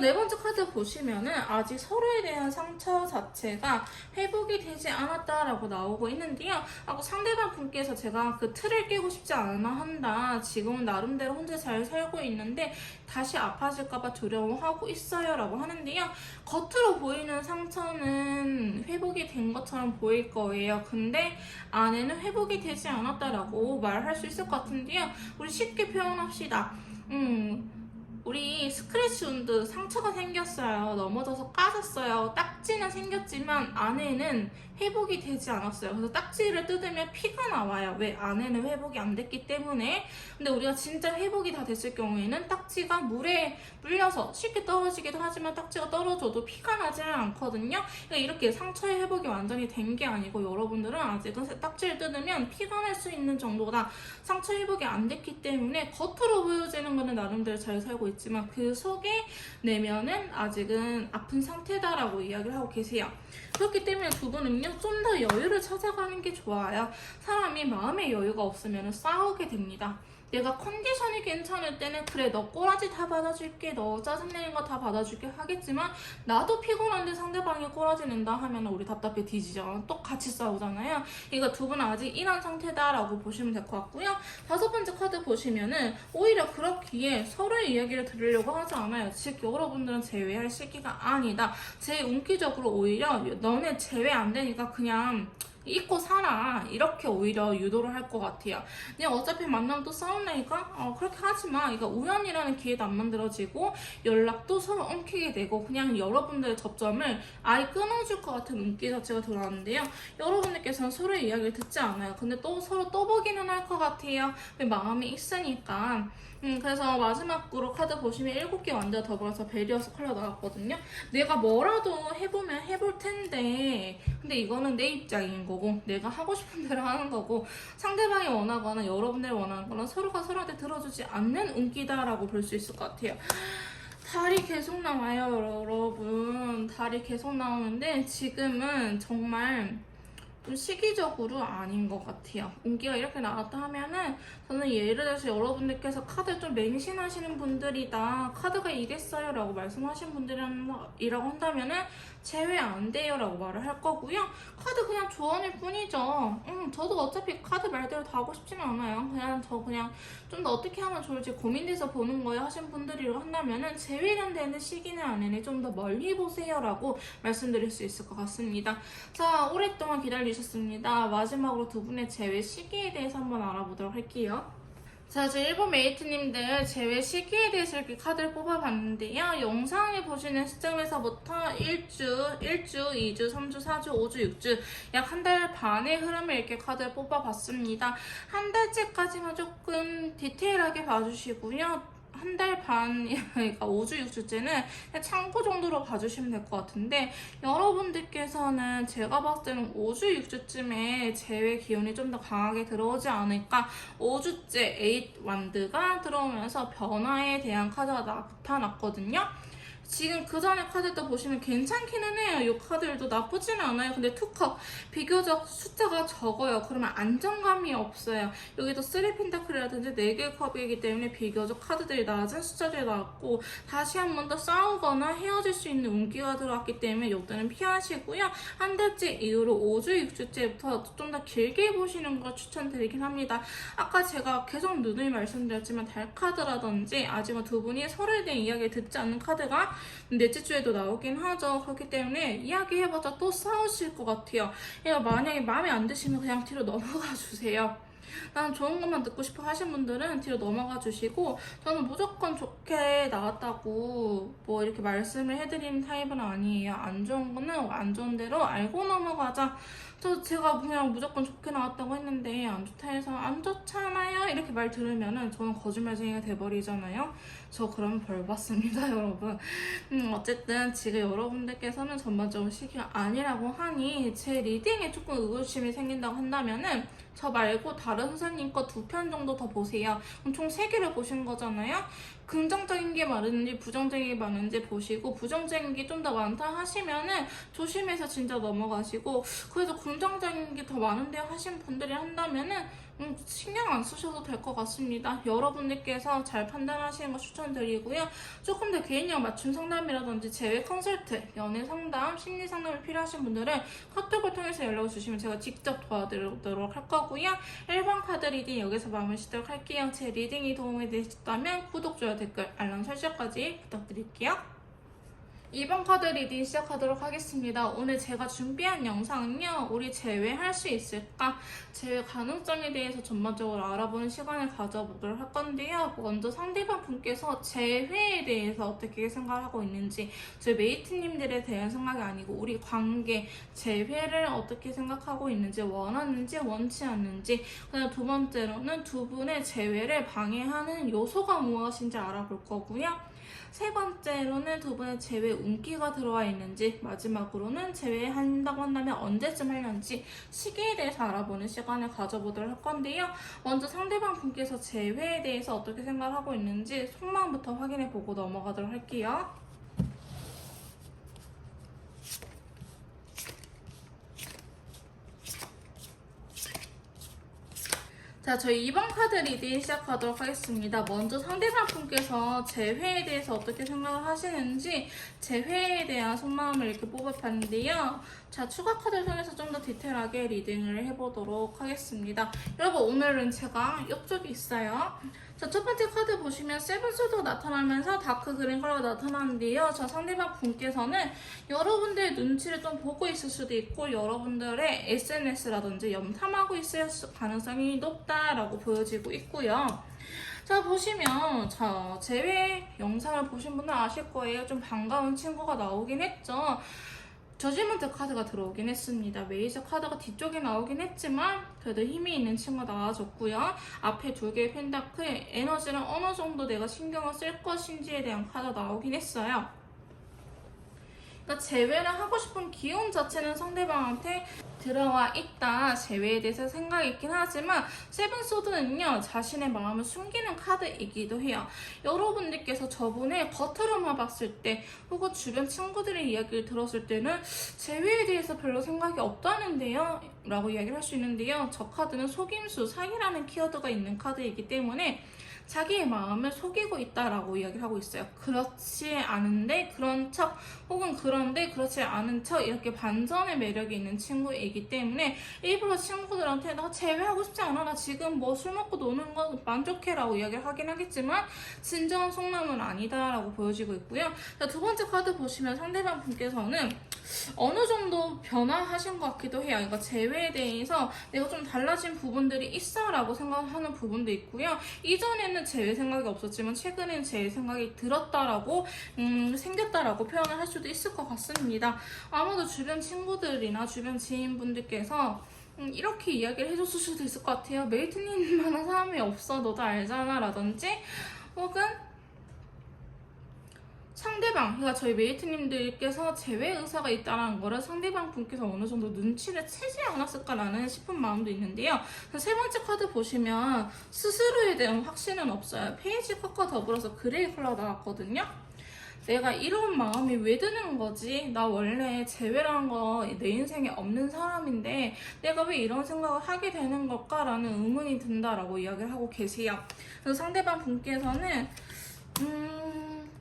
네 번째 카드 보시면은 아직 서로에 대한 상처 자체가 회복이 되지 않았다라고 나오고 있는데요. 상대방 분께서 제가 그 틀을 깨고 싶지 않아 한다, 지금은 나름대로 혼자 잘 살고 있는데 다시 아파질까봐 두려워하고 있어요 라고 하는데요. 겉으로 보이는 상처는 회복이 된 것처럼 보일 거예요. 근데 안에는 회복이 되지 않았다라고 말할 수 있을 것 같은데요. 우리 쉽게 표현합시다. 우리 스크래치 운드, 상처가 생겼어요. 넘어져서 까졌어요. 딱지는 생겼지만 안에는 회복이 되지 않았어요. 그래서 딱지를 뜯으면 피가 나와요. 왜? 안에는 회복이 안 됐기 때문에. 근데 우리가 진짜 회복이 다 됐을 경우에는 딱지가 물에 물려서 쉽게 떨어지기도 하지만 딱지가 떨어져도 피가 나지는 않거든요. 그러니까 이렇게 상처의 회복이 완전히 된 게 아니고 여러분들은 아직은 딱지를 뜯으면 피가 날 수 있는 정도다. 상처 회복이 안 됐기 때문에 겉으로 보여지는 거는 나름대로 잘 살고 있지만 그 속에 내면은 아직은 아픈 상태다라고 이야기를 하고 계세요. 그렇기 때문에 두 분은요, 좀 더 여유를 찾아가는 게 좋아요. 사람이 마음의 여유가 없으면 싸우게 됩니다. 내가 컨디션이 괜찮을 때는 그래 너 꼬라지 다 받아줄게, 너 짜증내는 거 다 받아줄게 하겠지만, 나도 피곤한데 상대방이 꼬라지 낸다 하면 우리 답답해 뒤지죠. 또 같이 싸우잖아요. 그러니까 두 분은 아직 이런 상태다라고 보시면 될 것 같고요. 다섯 번째 카드 보시면은 오히려 그렇기에 서로의 이야기를 들으려고 하지 않아요. 즉 여러분들은 제외할 시기가 아니다. 제 운기적으로 오히려 너네 제외 안 되니까 그냥 잊고 살아, 이렇게 오히려 유도를 할 것 같아요. 그냥 어차피 만나면 또 싸운다니까 그렇게 하지마. 그러니까 우연이라는 기회도 안 만들어지고 연락도 서로 엉키게 되고 그냥 여러분들의 접점을 아예 끊어줄 것 같은 운기 자체가 들어왔는데요. 여러분들께서는 서로의 이야기를 듣지 않아요. 근데 또 서로 떠보기는 할 것 같아요. 마음이 있으니까. 그래서 마지막으로 카드 보시면 7개 완전 더불어서 베리어스 컬러 나왔거든요. 내가 뭐라도 해보면 해볼 텐데, 근데 이거는 내 입장인 거고 내가 하고 싶은 대로 하는 거고, 상대방이 원하거나 여러분들이 원하는 거는 서로가 서로한테 들어주지 않는 운기다라고 볼 수 있을 것 같아요. 달이 계속 나와요, 여러분. 달이 계속 나오는데 지금은 정말 좀 시기적으로 아닌 것 같아요. 운기가 이렇게 나왔다 하면은 저는 예를 들어서 여러분들께서 카드 좀 맹신하시는 분들이다, 카드가 이랬어요 라고 말씀하신 분들이라고 한다면은 제외 안 돼요 라고 말을 할 거고요. 카드 그냥 조언일 뿐이죠. 저도 어차피 카드 말대로 다 하고 싶지는 않아요. 그냥 좀 더 어떻게 하면 좋을지 고민돼서 보는 거예요 하신 분들이라고 한다면은 제외되는 시기는 아니니 좀 더 멀리 보세요 라고 말씀드릴 수 있을 것 같습니다. 자, 오랫동안 기다리셨습니다. 마지막으로 두 분의 제외 시기에 대해서 한번 알아보도록 할게요. 자, 제 일본 메이트님들 제외 시기에 대해서 이렇게 카드를 뽑아봤는데요. 영상에 보시는 시점에서부터 1주, 2주, 3주, 4주, 5주, 6주 약 한 달 반의 흐름을 이렇게 카드를 뽑아봤습니다. 한 달째까지만 조금 디테일하게 봐주시고요. 한 달 반, 그러니까 5주, 6주째는 참고 정도로 봐주시면 될 것 같은데, 여러분들께서는 제가 봤을 때는 5주, 6주쯤에 제외 기운이 좀 더 강하게 들어오지 않을까. 5주째 8 완드가 들어오면서 변화에 대한 카드가 나타났거든요. 지금 그 전에 카드도 보시면 괜찮기는 해요. 이 카드들도 나쁘지는 않아요. 근데 투컵 비교적 숫자가 적어요. 그러면 안정감이 없어요. 여기도 3펜타클이라든지 4개의 컵이기 때문에 비교적 카드들이 낮은 숫자들이 나왔고, 다시 한 번 더 싸우거나 헤어질 수 있는 운기가 들어왔기 때문에 이때는 피하시고요. 한 달째 이후로 5주, 6주째부터 좀 더 길게 보시는 걸 추천드리긴 합니다. 아까 제가 계속 누누이 말씀드렸지만 달카드라든지 아직은 두 분이 서로에 대한 이야기를 듣지 않는 카드가 넷째 주에도 나오긴 하죠. 그렇기 때문에 이야기해봤자 또 싸우실 것 같아요. 만약에 마음에 안 드시면 그냥 뒤로 넘어가 주세요. 난 좋은 것만 듣고 싶어 하신 분들은 뒤로 넘어가 주시고, 저는 무조건 좋게 나왔다고 뭐 이렇게 말씀을 해드리는 타입은 아니에요. 안 좋은 거는 안 좋은 대로 알고 넘어가자. 제가 그냥 무조건 좋게 나왔다고 했는데 안 좋다 해서 안 좋잖아요 이렇게 말 들으면은 저는 거짓말쟁이가 돼버리잖아요. 저 그러면 벌 받습니다, 여러분. 어쨌든 지금 여러분들께서는 전반적으로 시기가 아니라고 하니 제 리딩에 조금 의구심이 생긴다고 한다면은 저 말고 다른 선생님 거 2편 정도 더 보세요. 그럼 총 3개를 보신 거잖아요. 긍정적인 게 많은지 부정적인 게 많은지 보시고, 부정적인 게 좀 더 많다 하시면은 조심해서 진짜 넘어가시고, 그래도 긍정적인 게 더 많은데요 하신 분들이 한다면은 신경 안 쓰셔도 될 것 같습니다. 여러분들께서 잘 판단하시는 거 추천드리고요. 조금 더 개인형 맞춤 상담이라든지 제외 컨설트, 연애 상담, 심리 상담이 필요하신 분들은 카톡을 통해서 연락을 주시면 제가 직접 도와드리도록 할 거고요. 1번 카드 리딩 여기서 마무리 짓도록 할게요. 제 리딩이 도움이 되셨다면 구독, 좋아요, 댓글, 알람 설정까지 부탁드릴게요. 2번 카드 리딩 시작하도록 하겠습니다. 오늘 제가 준비한 영상은요, 우리 제외할 수 있을까? 제외 가능성에 대해서 전반적으로 알아보는 시간을 가져보도록 할 건데요. 먼저 상대방 분께서 제외에 대해서 어떻게 생각하고 있는지, 저희 메이트님들에 대한 생각이 아니고 우리 관계, 제외를 어떻게 생각하고 있는지, 원하는지 원치 않는지, 그다음 두 번째로는 두 분의 제외를 방해하는 요소가 무엇인지 알아볼 거고요. 세 번째로는 두 분의 제외 운기가 들어와 있는지, 마지막으로는 제외한다고 한다면 언제쯤 하려는지 시기에 대해서 알아보는 시간을 가져보도록 할 건데요. 먼저 상대방 분께서 제외에 대해서 어떻게 생각하고 있는지 속마음부터 확인해보고 넘어가도록 할게요. 자, 저희 2번 카드 리딩 시작하도록 하겠습니다. 먼저 상대방 분께서 제 회에 대해서 어떻게 생각을 하시는지 제 회에 대한 속마음을 이렇게 뽑아봤는데요. 자, 추가 카드를 통해서 좀 더 디테일하게 리딩을 해보도록 하겠습니다. 여러분, 오늘은 제가 옆쪽에 있어요. 자, 첫 번째 카드 보시면 세븐소드가 나타나면서 다크 그린 컬러가 나타나는데요. 자, 상대방 분께서는 여러분들의 눈치를 좀 보고 있을 수도 있고 여러분들의 SNS라든지 염탐하고 있을 가능성이 높다라고 보여지고 있고요. 자, 보시면 제외 영상을 보신 분들 아실 거예요. 좀 반가운 친구가 나오긴 했죠. 저지먼트 카드가 들어오긴 했습니다. 메이저 카드가 뒤쪽에 나오긴 했지만 그래도 힘이 있는 친구가 나와줬고요. 앞에 두 개의 펜타클, 에너지를 어느 정도 내가 신경을 쓸 것인지에 대한 카드가 나오긴 했어요. 그러니까 제외를 하고 싶은 기운 자체는 상대방한테 들어와 있다. 제외에 대해서 생각이 있긴 하지만 세븐소드는요, 자신의 마음을 숨기는 카드이기도 해요. 여러분들께서 저분의 겉으로만 봤을 때 혹은 주변 친구들의 이야기를 들었을 때는 제외에 대해서 별로 생각이 없다는데요 라고 이야기를 할 수 있는데요. 저 카드는 속임수, 사기라는 키워드가 있는 카드이기 때문에 자기의 마음을 속이고 있다라고 이야기를 하고 있어요. 그렇지 않은데 그런 척, 혹은 그런데 그렇지 않은 척, 이렇게 반전의 매력이 있는 친구이기 때문에 일부러 친구들한테 나 제외하고 싶지 않아, 나 지금 뭐 술 먹고 노는 거 만족해 라고 이야기를 하긴 하겠지만 진정한 속마음은 아니다라고 보여지고 있고요. 자, 두 번째 카드 보시면 상대방 분께서는 어느 정도 변화하신 것 같기도 해요. 그러니까 제외에 대해서 내가 좀 달라진 부분들이 있어 라고 생각하는 부분도 있고요. 이전에는 제외 생각이 없었지만 최근엔 제외 생각이 들었다라고 생겼다라고 표현을 할 수도 있을 것 같습니다. 아마도 주변 친구들이나 주변 지인분들께서 이렇게 이야기를 해줬을 수도 있을 것 같아요. 메이트님만한 사람이 없어, 너도 알잖아 라든지, 혹은 상대방, 그러니까 저희 메이트님들께서 제외 의사가 있다는 거를 상대방 분께서 어느 정도 눈치를 채지 않았을까라는 싶은 마음도 있는데요. 세 번째 카드 보시면 스스로에 대한 확신은 없어요. 페이지 컷과 더불어서 그레이 컬러가 나왔거든요. 내가 이런 마음이 왜 드는 거지? 나 원래 제외라는 거 내 인생에 없는 사람인데 내가 왜 이런 생각을 하게 되는 걸까라는 의문이 든다라고 이야기를 하고 계세요. 그래서 상대방 분께서는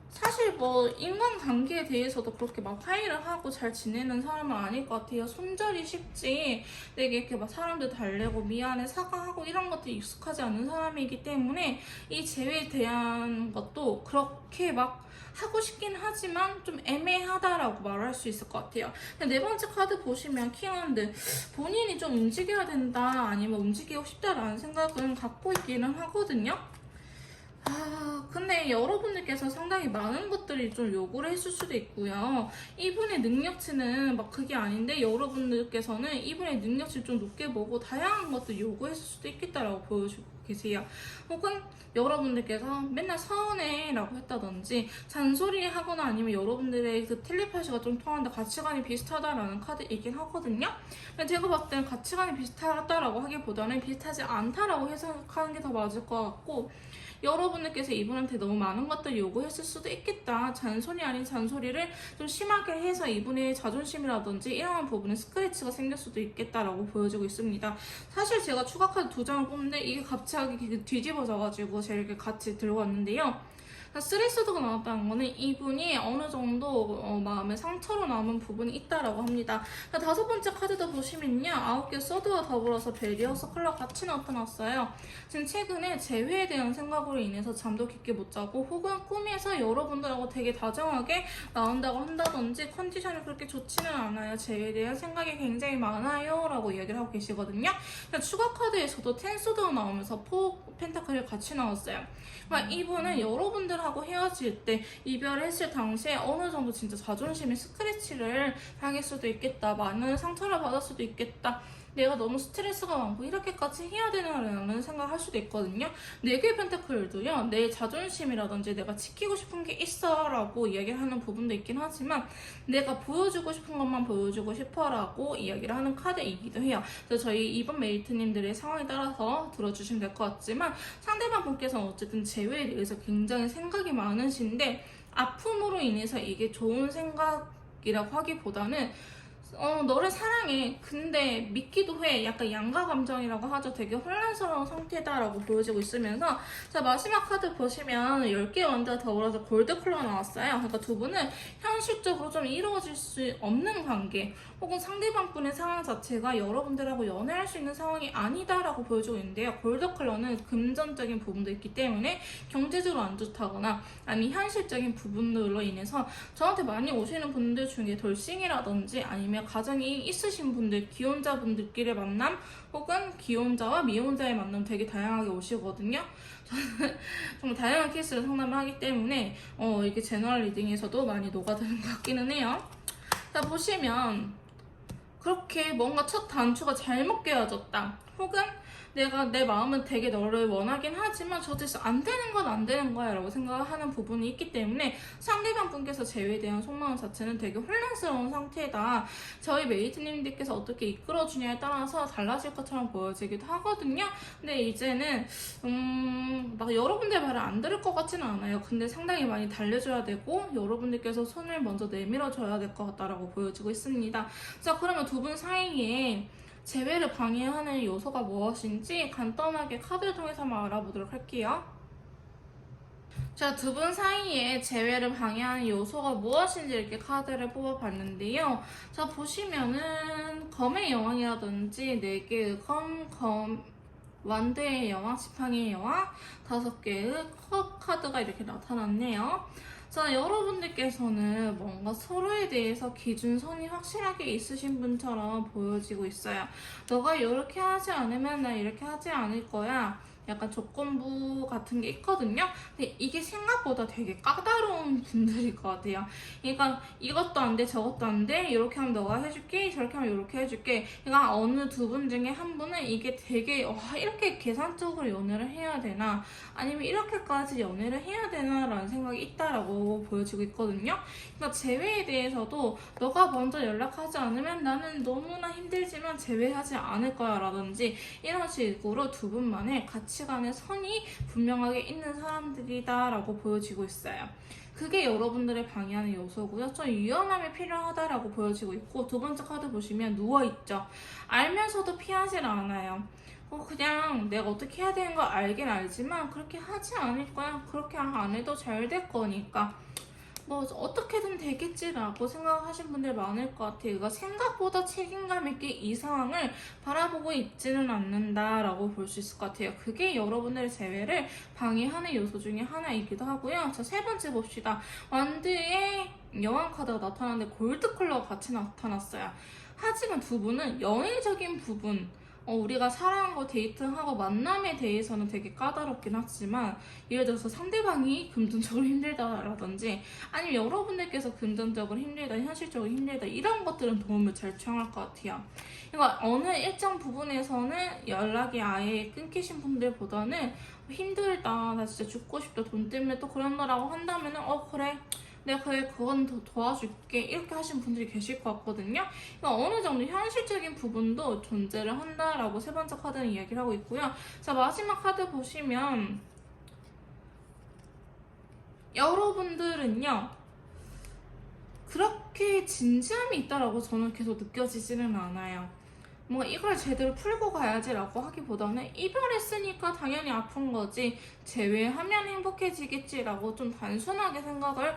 사실 뭐 인간관계에 대해서도 그렇게 막 화해를 하고 잘 지내는 사람은 아닐 것 같아요. 손절이 쉽지 되게 이렇게 막 사람들 달래고 미안해 사과하고 이런 것들이 익숙하지 않은 사람이기 때문에 이 재회에 대한 것도 그렇게 막 하고 싶긴 하지만 좀 애매하다라고 말할 수 있을 것 같아요. 네 번째 카드 보시면 킹핸드, 본인이 좀 움직여야 된다 아니면 움직이고 싶다라는 생각은 갖고 있기는 하거든요. 근데 여러분들께서 상당히 많은 것들이 좀 요구를 했을 수도 있고요. 이분의 능력치는 막 그게 아닌데 여러분들께서는 이분의 능력치를 좀 높게 보고 다양한 것들 요구했을 수도 있겠다라고 보여주고 계세요. 혹은 여러분들께서 맨날 서운해라고 했다든지 잔소리 하거나 아니면 여러분들의 그 텔레파시가 좀 통하는데 가치관이 비슷하다라는 카드이긴 하거든요. 근데 제가 봤을 때는 가치관이 비슷하다라고 하기보다는 비슷하지 않다라고 해석하는 게 더 맞을 것 같고, 여러분들께서 이분한테 너무 많은 것들 요구했을 수도 있겠다. 잔소리 아닌 잔소리를 좀 심하게 해서 이분의 자존심이라든지 이러한 부분에 스크래치가 생길 수도 있겠다라고 보여지고 있습니다. 사실 제가 추가 카드 2장을 뽑는데 이게 갑자기 뒤집어져가지고 제가 이렇게 같이 들고 왔는데요. 쓰리소드가 나왔다는 거는 이분이 어느 정도 마음의 상처로 남은 부분이 있다라고 합니다. 다섯 번째 카드도 보시면요, 9개 소드와 더불어서 베리어스 컬러 같이 나타났어요. 지금 최근에 재회에 대한 생각으로 인해서 잠도 깊게 못 자고 혹은 꿈에서 여러분들하고 되게 다정하게 나온다고 한다든지 컨디션이 그렇게 좋지는 않아요. 재회에 대한 생각이 굉장히 많아요 라고 이야기를 하고 계시거든요. 추가 카드에서도 10소드가 나오면서 4 펜타클이 같이 나왔어요. 이분은 여러분들하고 헤어질 때 이별했을 당시에 어느 정도 진짜 자존심의 스크래치를 당할 수도 있겠다, 많은 상처를 받을 수도 있겠다, 내가 너무 스트레스가 많고 이렇게까지 해야 되나라는 생각을 할 수도 있거든요. 4개의 펜타클도요, 내 자존심이라든지 내가 지키고 싶은 게 있어 라고 이야기를 하는 부분도 있긴 하지만 내가 보여주고 싶은 것만 보여주고 싶어 라고 이야기를 하는 카드이기도 해요. 그래서 저희 이번 메이트님들의 상황에 따라서 들어주시면 될 것 같지만 상대방 분께서는 어쨌든 재회에 대해서 굉장히 생각이 많으신데 아픔으로 인해서 이게 좋은 생각이라고 하기보다는 너를 사랑해. 근데 믿기도 해. 약간 양가 감정이라고 하죠. 되게 혼란스러운 상태다라고 보여지고 있으면서, 자, 마지막 카드 보시면 10개 원대와 더불어서 골드 컬러가 나왔어요. 그러니까 두 분은 현실적으로 좀 이루어질 수 없는 관계, 혹은 상대방 분의 상황 자체가 여러분들하고 연애할 수 있는 상황이 아니다라고 보여주고 있는데요. 골드 컬러는 금전적인 부분도 있기 때문에 경제적으로 안 좋다거나 아니면 현실적인 부분들로 인해서 저한테 많이 오시는 분들 중에 돌싱이라든지 아니면 가정이 있으신 분들, 기혼자분들끼리 만남 혹은 기혼자와 미혼자의 만남 되게 다양하게 오시거든요. 저는 정말 다양한 케이스를 상담을 하기 때문에 이게 제너럴 리딩에서도 많이 녹아드는 것 같기는 해요. 자, 보시면 그렇게 뭔가 첫 단추가 잘못 깨어졌다. 혹은 내가 내 마음은 되게 너를 원하긴 하지만 저기서 안 되는 건 안 되는 거야 라고 생각하는 부분이 있기 때문에 상대방 분께서 재회에 대한 속마음 자체는 되게 혼란스러운 상태다. 저희 메이트님들께서 어떻게 이끌어주냐에 따라서 달라질 것처럼 보여지기도 하거든요. 근데 이제는 막 여러분들 말을 안 들을 것 같지는 않아요. 근데 상당히 많이 달래줘야 되고 여러분들께서 손을 먼저 내밀어줘야 될 것 같다라고 보여지고 있습니다. 자, 그러면 두 분 사이에 재회를 방해하는 요소가 무엇인지 간단하게 카드를 통해서 한번 알아보도록 할게요. 자, 두 분 사이에 재회를 방해하는 요소가 무엇인지 이렇게 카드를 뽑아봤는데요. 자, 보시면은 검의 여왕이라든지 4개의 검, 완드의 여왕, 지팡이의 여왕, 5개의 컵 카드가 이렇게 나타났네요. 자, 여러분들께서는 뭔가 서로에 대해서 기준선이 확실하게 있으신 분처럼 보여지고 있어요. 너가 이렇게 하지 않으면 나 이렇게 하지 않을 거야. 약간 조건부 같은 게 있거든요. 근데 이게 생각보다 되게 까다로운 분들일 것 같아요. 그러니까 이것도 안 돼, 저것도 안 돼. 이렇게 하면 너가 해줄게. 저렇게 하면 이렇게 해줄게. 그러니까 어느 두 분 중에 한 분은 이게 되게 이렇게 계산적으로 연애를 해야 되나 아니면 이렇게까지 연애를 해야 되나 라는 생각이 있다라고 보여지고 있거든요. 그러니까 재회에 대해서도 너가 먼저 연락하지 않으면 나는 너무나 힘들지만 재회하지 않을 거야 라든지 이런 식으로 두 분만의 가치관의 선이 분명하게 있는 사람들이다 라고 보여지고 있어요. 그게 여러분들의 방해하는 요소고요. 좀 유연함이 필요하다라고 보여지고 있고, 두 번째 카드 보시면 누워있죠. 알면서도 피하질 않아요. 그냥 내가 어떻게 해야 되는 걸 알긴 알지만 그렇게 하지 않을 거야. 그렇게 안 해도 잘 될 거니까 뭐 어떻게든 되겠지라고 생각하신 분들 많을 것 같아요. 그러니까 생각보다 책임감 있게 이 상황을 바라보고 있지는 않는다라고 볼 수 있을 것 같아요. 그게 여러분들의 재회를 방해하는 요소 중에 하나이기도 하고요. 자, 세 번째 봅시다. 완드의 여왕 카드가 나타났는데 골드 컬러가 같이 나타났어요. 하지만 두 분은 연애적인 부분, 우리가 사랑하고 데이트하고 만남에 대해서는 되게 까다롭긴 하지만 예를 들어서 상대방이 금전적으로 힘들다라든지 아니면 여러분들께서 금전적으로 힘들다, 현실적으로 힘들다 이런 것들은 도움을 잘 청할 것 같아요. 그러니까 어느 일정 부분에서는 연락이 아예 끊기신 분들보다는 힘들다, 나 진짜 죽고 싶다, 돈 때문에 또 그런다라고 한다면은 그래 내가 그건 더 도와줄게 이렇게 하신 분들이 계실 것 같거든요. 그러니까 어느 정도 현실적인 부분도 존재를 한다라고 세 번째 카드는 이야기를 하고 있고요. 자, 마지막 카드 보시면 여러분들은요 그렇게 진지함이 있다라고 저는 계속 느껴지지는 않아요. 뭔가 이걸 제대로 풀고 가야지라고 하기보다는 이별했으니까 당연히 아픈 거지 재회하면 행복해지겠지라고 좀 단순하게 생각을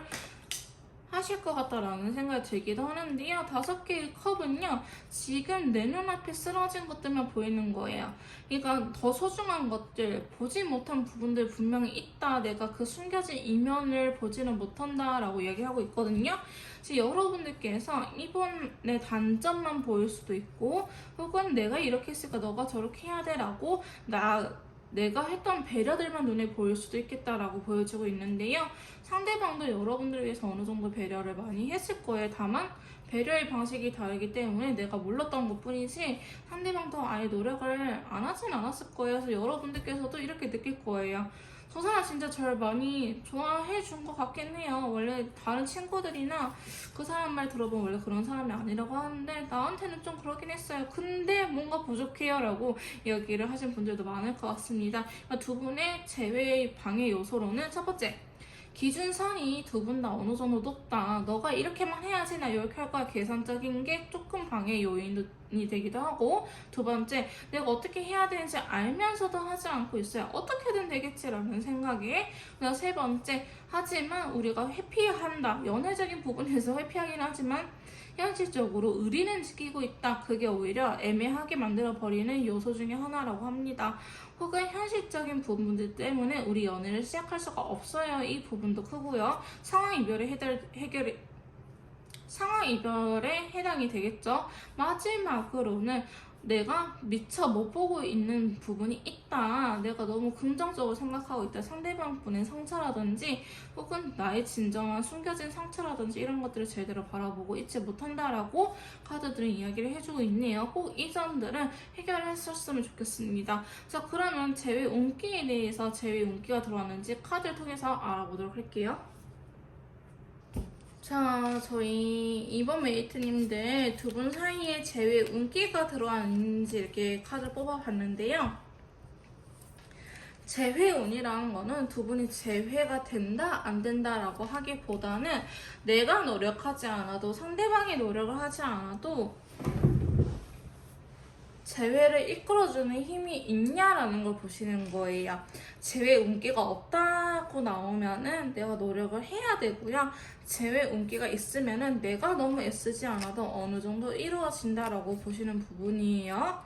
하실 것 같다라는 생각이 들기도 하는데요. 5개의 컵은요, 지금 내 눈앞에 쓰러진 것들만 보이는 거예요. 그러니까 더 소중한 것들, 보지 못한 부분들 분명히 있다. 내가 그 숨겨진 이면을 보지는 못한다라고 얘기하고 있거든요. 지금 여러분들께서 이번의 단점만 보일 수도 있고, 혹은 내가 이렇게 했으니까 너가 저렇게 해야 돼라고 내가 했던 배려들만 눈에 보일 수도 있겠다라고 보여지고 있는데요. 상대방도 여러분들을 위해서 어느 정도 배려를 많이 했을 거예요. 다만 배려의 방식이 다르기 때문에 내가 몰랐던 것 뿐이지 상대방도 아예 노력을 안 하진 않았을 거예요. 그래서 여러분들께서도 이렇게 느낄 거예요. 저 사람 진짜 저를 많이 좋아해 준 것 같긴 해요. 원래 다른 친구들이나 그 사람 말 들어보면 원래 그런 사람이 아니라고 하는데 나한테는 좀 그러긴 했어요. 근데 뭔가 부족해요 라고 이야기를 하신 분들도 많을 것 같습니다. 두 분의 재회 방해 요소로는 첫 번째, 기준선이 두 분 다 어느 정도 높다. 너가 이렇게만 해야지 나 이렇게 할 거야. 계산적인 게 조금 방해 요인이 되기도 하고, 두 번째, 내가 어떻게 해야 되는지 알면서도 하지 않고 있어요. 어떻게든 되겠지라는 생각에. 그다음 세 번째, 하지만 우리가 회피한다. 연애적인 부분에서 회피하긴 하지만 현실적으로 의리는 지키고 있다. 그게 오히려 애매하게 만들어버리는 요소 중에 하나라고 합니다. 혹은 현실적인 부분들 때문에 우리 연애를 시작할 수가 없어요. 이 부분도 크고요. 상황 이별에 해당이 되겠죠. 마지막으로는 내가 미처 못 보고 있는 부분이 있다. 내가 너무 긍정적으로 생각하고 있다. 상대방 분의 상처라든지 혹은 나의 진정한 숨겨진 상처라든지 이런 것들을 제대로 바라보고 있지 못한다라고 카드들은 이야기를 해주고 있네요. 꼭 이 점들은 해결했었으면 좋겠습니다. 자, 그러면 제외 운기에 대해서 제외 운기가 들어왔는지 카드를 통해서 알아보도록 할게요. 자, 저희 이번 메이트님들 두 분 사이에 제외 운기가 들어왔는지 이렇게 카드 뽑아봤는데요. 재회운이라는 거는 두 분이 재회가 된다, 안 된다라고 하기보다는 내가 노력하지 않아도 상대방이 노력을 하지 않아도 재회를 이끌어주는 힘이 있냐라는 걸 보시는 거예요. 재회 운기가 없다고 나오면은 내가 노력을 해야 되고요. 재회 운기가 있으면은 내가 너무 애쓰지 않아도 어느 정도 이루어진다라고 보시는 부분이에요.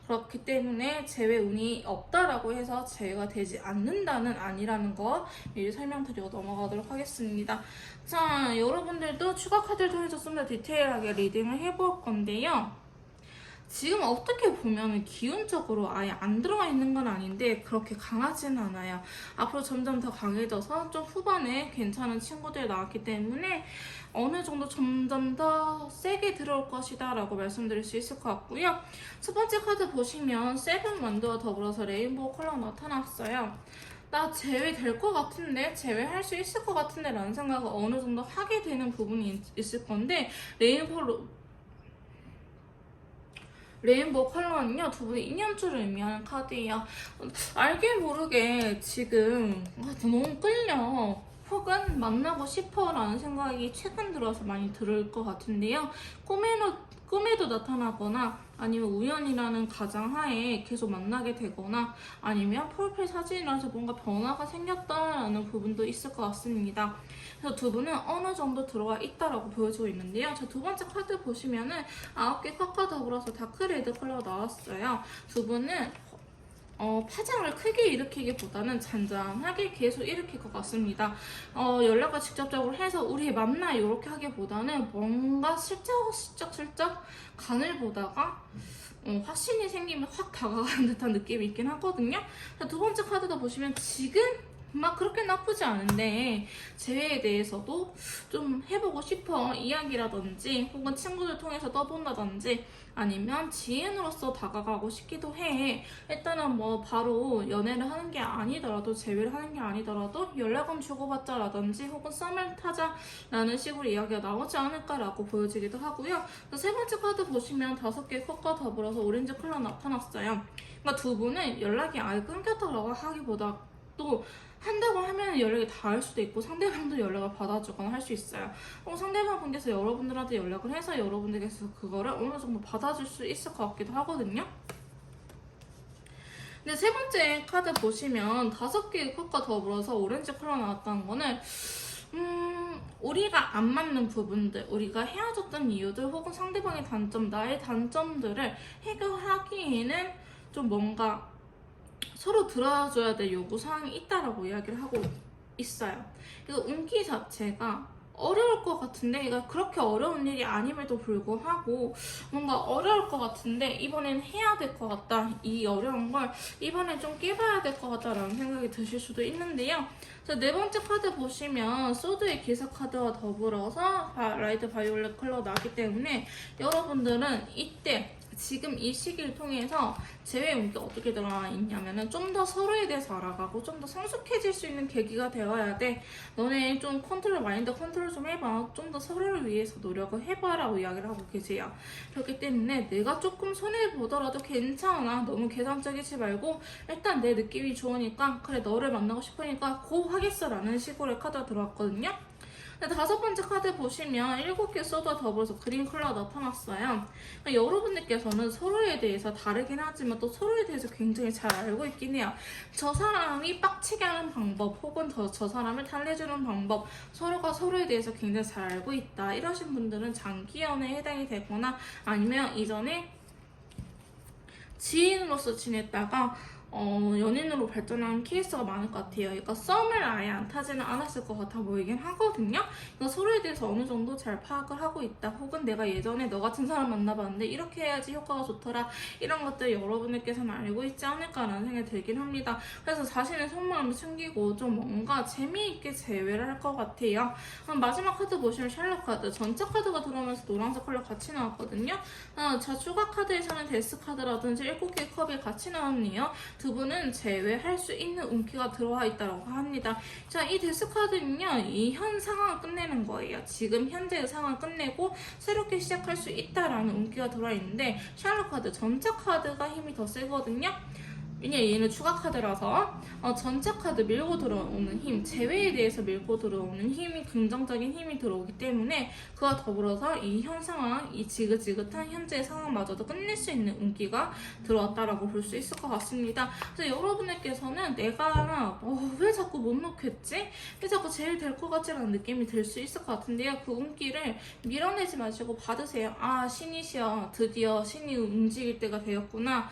그렇기 때문에 재회 운이 없다라고 해서 재회가 되지 않는다는 아니라는 거 미리 설명드리고 넘어가도록 하겠습니다. 자, 여러분들도 추가 카드를 통해서 좀 더 디테일하게 리딩을 해볼 건데요. 지금 어떻게 보면 기운적으로 아예 안 들어가 있는 건 아닌데 그렇게 강하진 않아요. 앞으로 점점 더 강해져서 좀 후반에 괜찮은 친구들이 나왔기 때문에 어느 정도 점점 더 세게 들어올 것이다 라고 말씀드릴 수 있을 것 같고요. 첫 번째 카드 보시면 세븐 원드와 더불어서 레인보우 컬러가 나타났어요. 나 제외될 것 같은데, 제외할 수 있을 것 같은데 라는 생각을 어느 정도 하게 되는 부분이 있을 건데, 레인보우 컬러는요, 두 분의 인연줄을 의미하는 카드예요. 알게 모르게 지금 너무 끌려. 혹은 만나고 싶어 라는 생각이 최근 들어서 많이 들을 것 같은데요. 꿈에도 나타나거나 아니면 우연이라는 가정하에 계속 만나게 되거나 아니면 프로필 사진이라서 뭔가 변화가 생겼다라는 부분도 있을 것 같습니다. 그래서 두 분은 어느 정도 들어가 있다라고 보여주고 있는데요. 자, 두 번째 카드 보시면은 9개 컷과 더불어서 다크레드 컬러가 나왔어요. 두 분은 파장을 크게 일으키기보다는 잔잔하게 계속 일으킬 것 같습니다. 연락을 직접적으로 해서 우리 만나 이렇게 하기보다는 뭔가 슬쩍 간을 보다가 확신이 생기면 확 다가가는 듯한 느낌이 있긴 하거든요. 두 번째 카드도 보시면 지금 막 그렇게 나쁘지 않은데 재회에 대해서도 좀 해보고 싶어 이야기라든지 혹은 친구들 통해서 떠본다든지 아니면 지인으로서 다가가고 싶기도 해. 일단은 뭐 바로 연애를 하는 게 아니더라도 재회를 하는 게 아니더라도 연락은 주고받자라든지 혹은 썸을 타자라는 식으로 이야기가 나오지 않을까라고 보여지기도 하고요. 세 번째 카드 보시면 5개의 컷과 더불어서 오렌지 컬러 나타났어요. 그러니까 두 분은 연락이 아예 끊겼다고 하기보다 또 한다고 하면 연락이 닿을 수도 있고 상대방도 연락을 받아주거나 할 수 있어요. 상대방 분께서 여러분들한테 연락을 해서 여러분들께서 그거를 어느 정도 받아줄 수 있을 것 같기도 하거든요. 근데 세 번째 카드 보시면 5개의 컷과 더불어서 오렌지 컬러 나왔다는 거는 우리가 안 맞는 부분들, 우리가 헤어졌던 이유들 혹은 상대방의 단점, 나의 단점들을 해결하기에는 좀 뭔가 서로 들어줘야 될 요구사항이 있다라고 이야기를 하고 있어요. 이거 운기 자체가 어려울 것 같은데 이거 그렇게 어려운 일이 아님에도 불구하고 뭔가 어려울 것 같은데 이번엔 해야 될 것 같다. 이 어려운 걸 이번엔 좀 깨봐야 될 것 같다라는 생각이 드실 수도 있는데요. 자, 네 번째 카드 보시면 소드의 기사 카드와 더불어서 라이트 바이올렛 컬러가 나기 때문에 여러분들은 이때 지금 이 시기를 통해서 재회 운기가 어떻게 들어와 있냐면은 좀 더 서로에 대해서 알아가고 좀 더 성숙해질 수 있는 계기가 되어야 돼. 너네 좀 마인드 컨트롤 좀 해봐. 좀 더 서로를 위해서 노력을 해봐라고 이야기를 하고 계세요. 그렇기 때문에 내가 조금 손해보더라도 괜찮아. 너무 계산적이지 말고 일단 내 느낌이 좋으니까 그래 너를 만나고 싶으니까 고 하겠어라는 식으로의 카드가 들어왔거든요. 다섯 번째 카드 보시면 7개 소드와 더불어서 그린 컬러가 나타났어요. 여러분들께서는 서로에 대해서 다르긴 하지만 또 서로에 대해서 굉장히 잘 알고 있긴 해요. 저 사람이 빡치게 하는 방법 혹은 저 사람을 달래주는 방법, 서로가 서로에 대해서 굉장히 잘 알고 있다. 이러신 분들은 장기 연애에 해당이 되거나 아니면 이전에 지인으로서 지냈다가 연인으로 발전한 케이스가 많을 것 같아요. 그러니까 썸을 아예 안 타지는 않았을 것 같아 보이긴 하거든요. 그러니까 서로에 대해서 어느 정도 잘 파악을 하고 있다. 혹은 내가 예전에 너 같은 사람 만나봤는데 이렇게 해야지 효과가 좋더라. 이런 것들 여러분들께서는 알고 있지 않을까라는 생각이 들긴 합니다. 그래서 자신의 속마음을 숨기고 좀 뭔가 재미있게 재회를 할 것 같아요. 마지막 카드 보시면 샬럿 카드. 전체 카드가 들어오면서 노란색 컬러 같이 나왔거든요. 자, 추가 카드에서는 데스 카드라든지 7개의 컵이 같이 나왔네요. 두 분은 제외할 수 있는 운기가 들어와 있다고 합니다. 자, 이 데스 카드는요, 이 현 상황을 끝내는 거예요. 지금 현재의 상황을 끝내고 새롭게 시작할 수 있다라는 운기가 들어와 있는데, 샬럿 카드 전체 카드가 힘이 더 세거든요. 왜냐면 얘는 추가 카드라서 전체 카드 밀고 들어오는 힘, 재회에 대해서 밀고 들어오는 힘이 긍정적인 힘이 들어오기 때문에 그와 더불어서 이 현 상황, 이 지긋지긋한 현재의 상황마저도 끝낼 수 있는 운기가 들어왔다라고 볼 수 있을 것 같습니다. 그래서 여러분들께서는 내가 왜 자꾸 못 놓겠지? 왜 자꾸 제일 될 것 같지라는 느낌이 들 수 있을 것 같은데요. 그 운기를 밀어내지 마시고 받으세요. 아, 신이시여, 드디어 신이 움직일 때가 되었구나.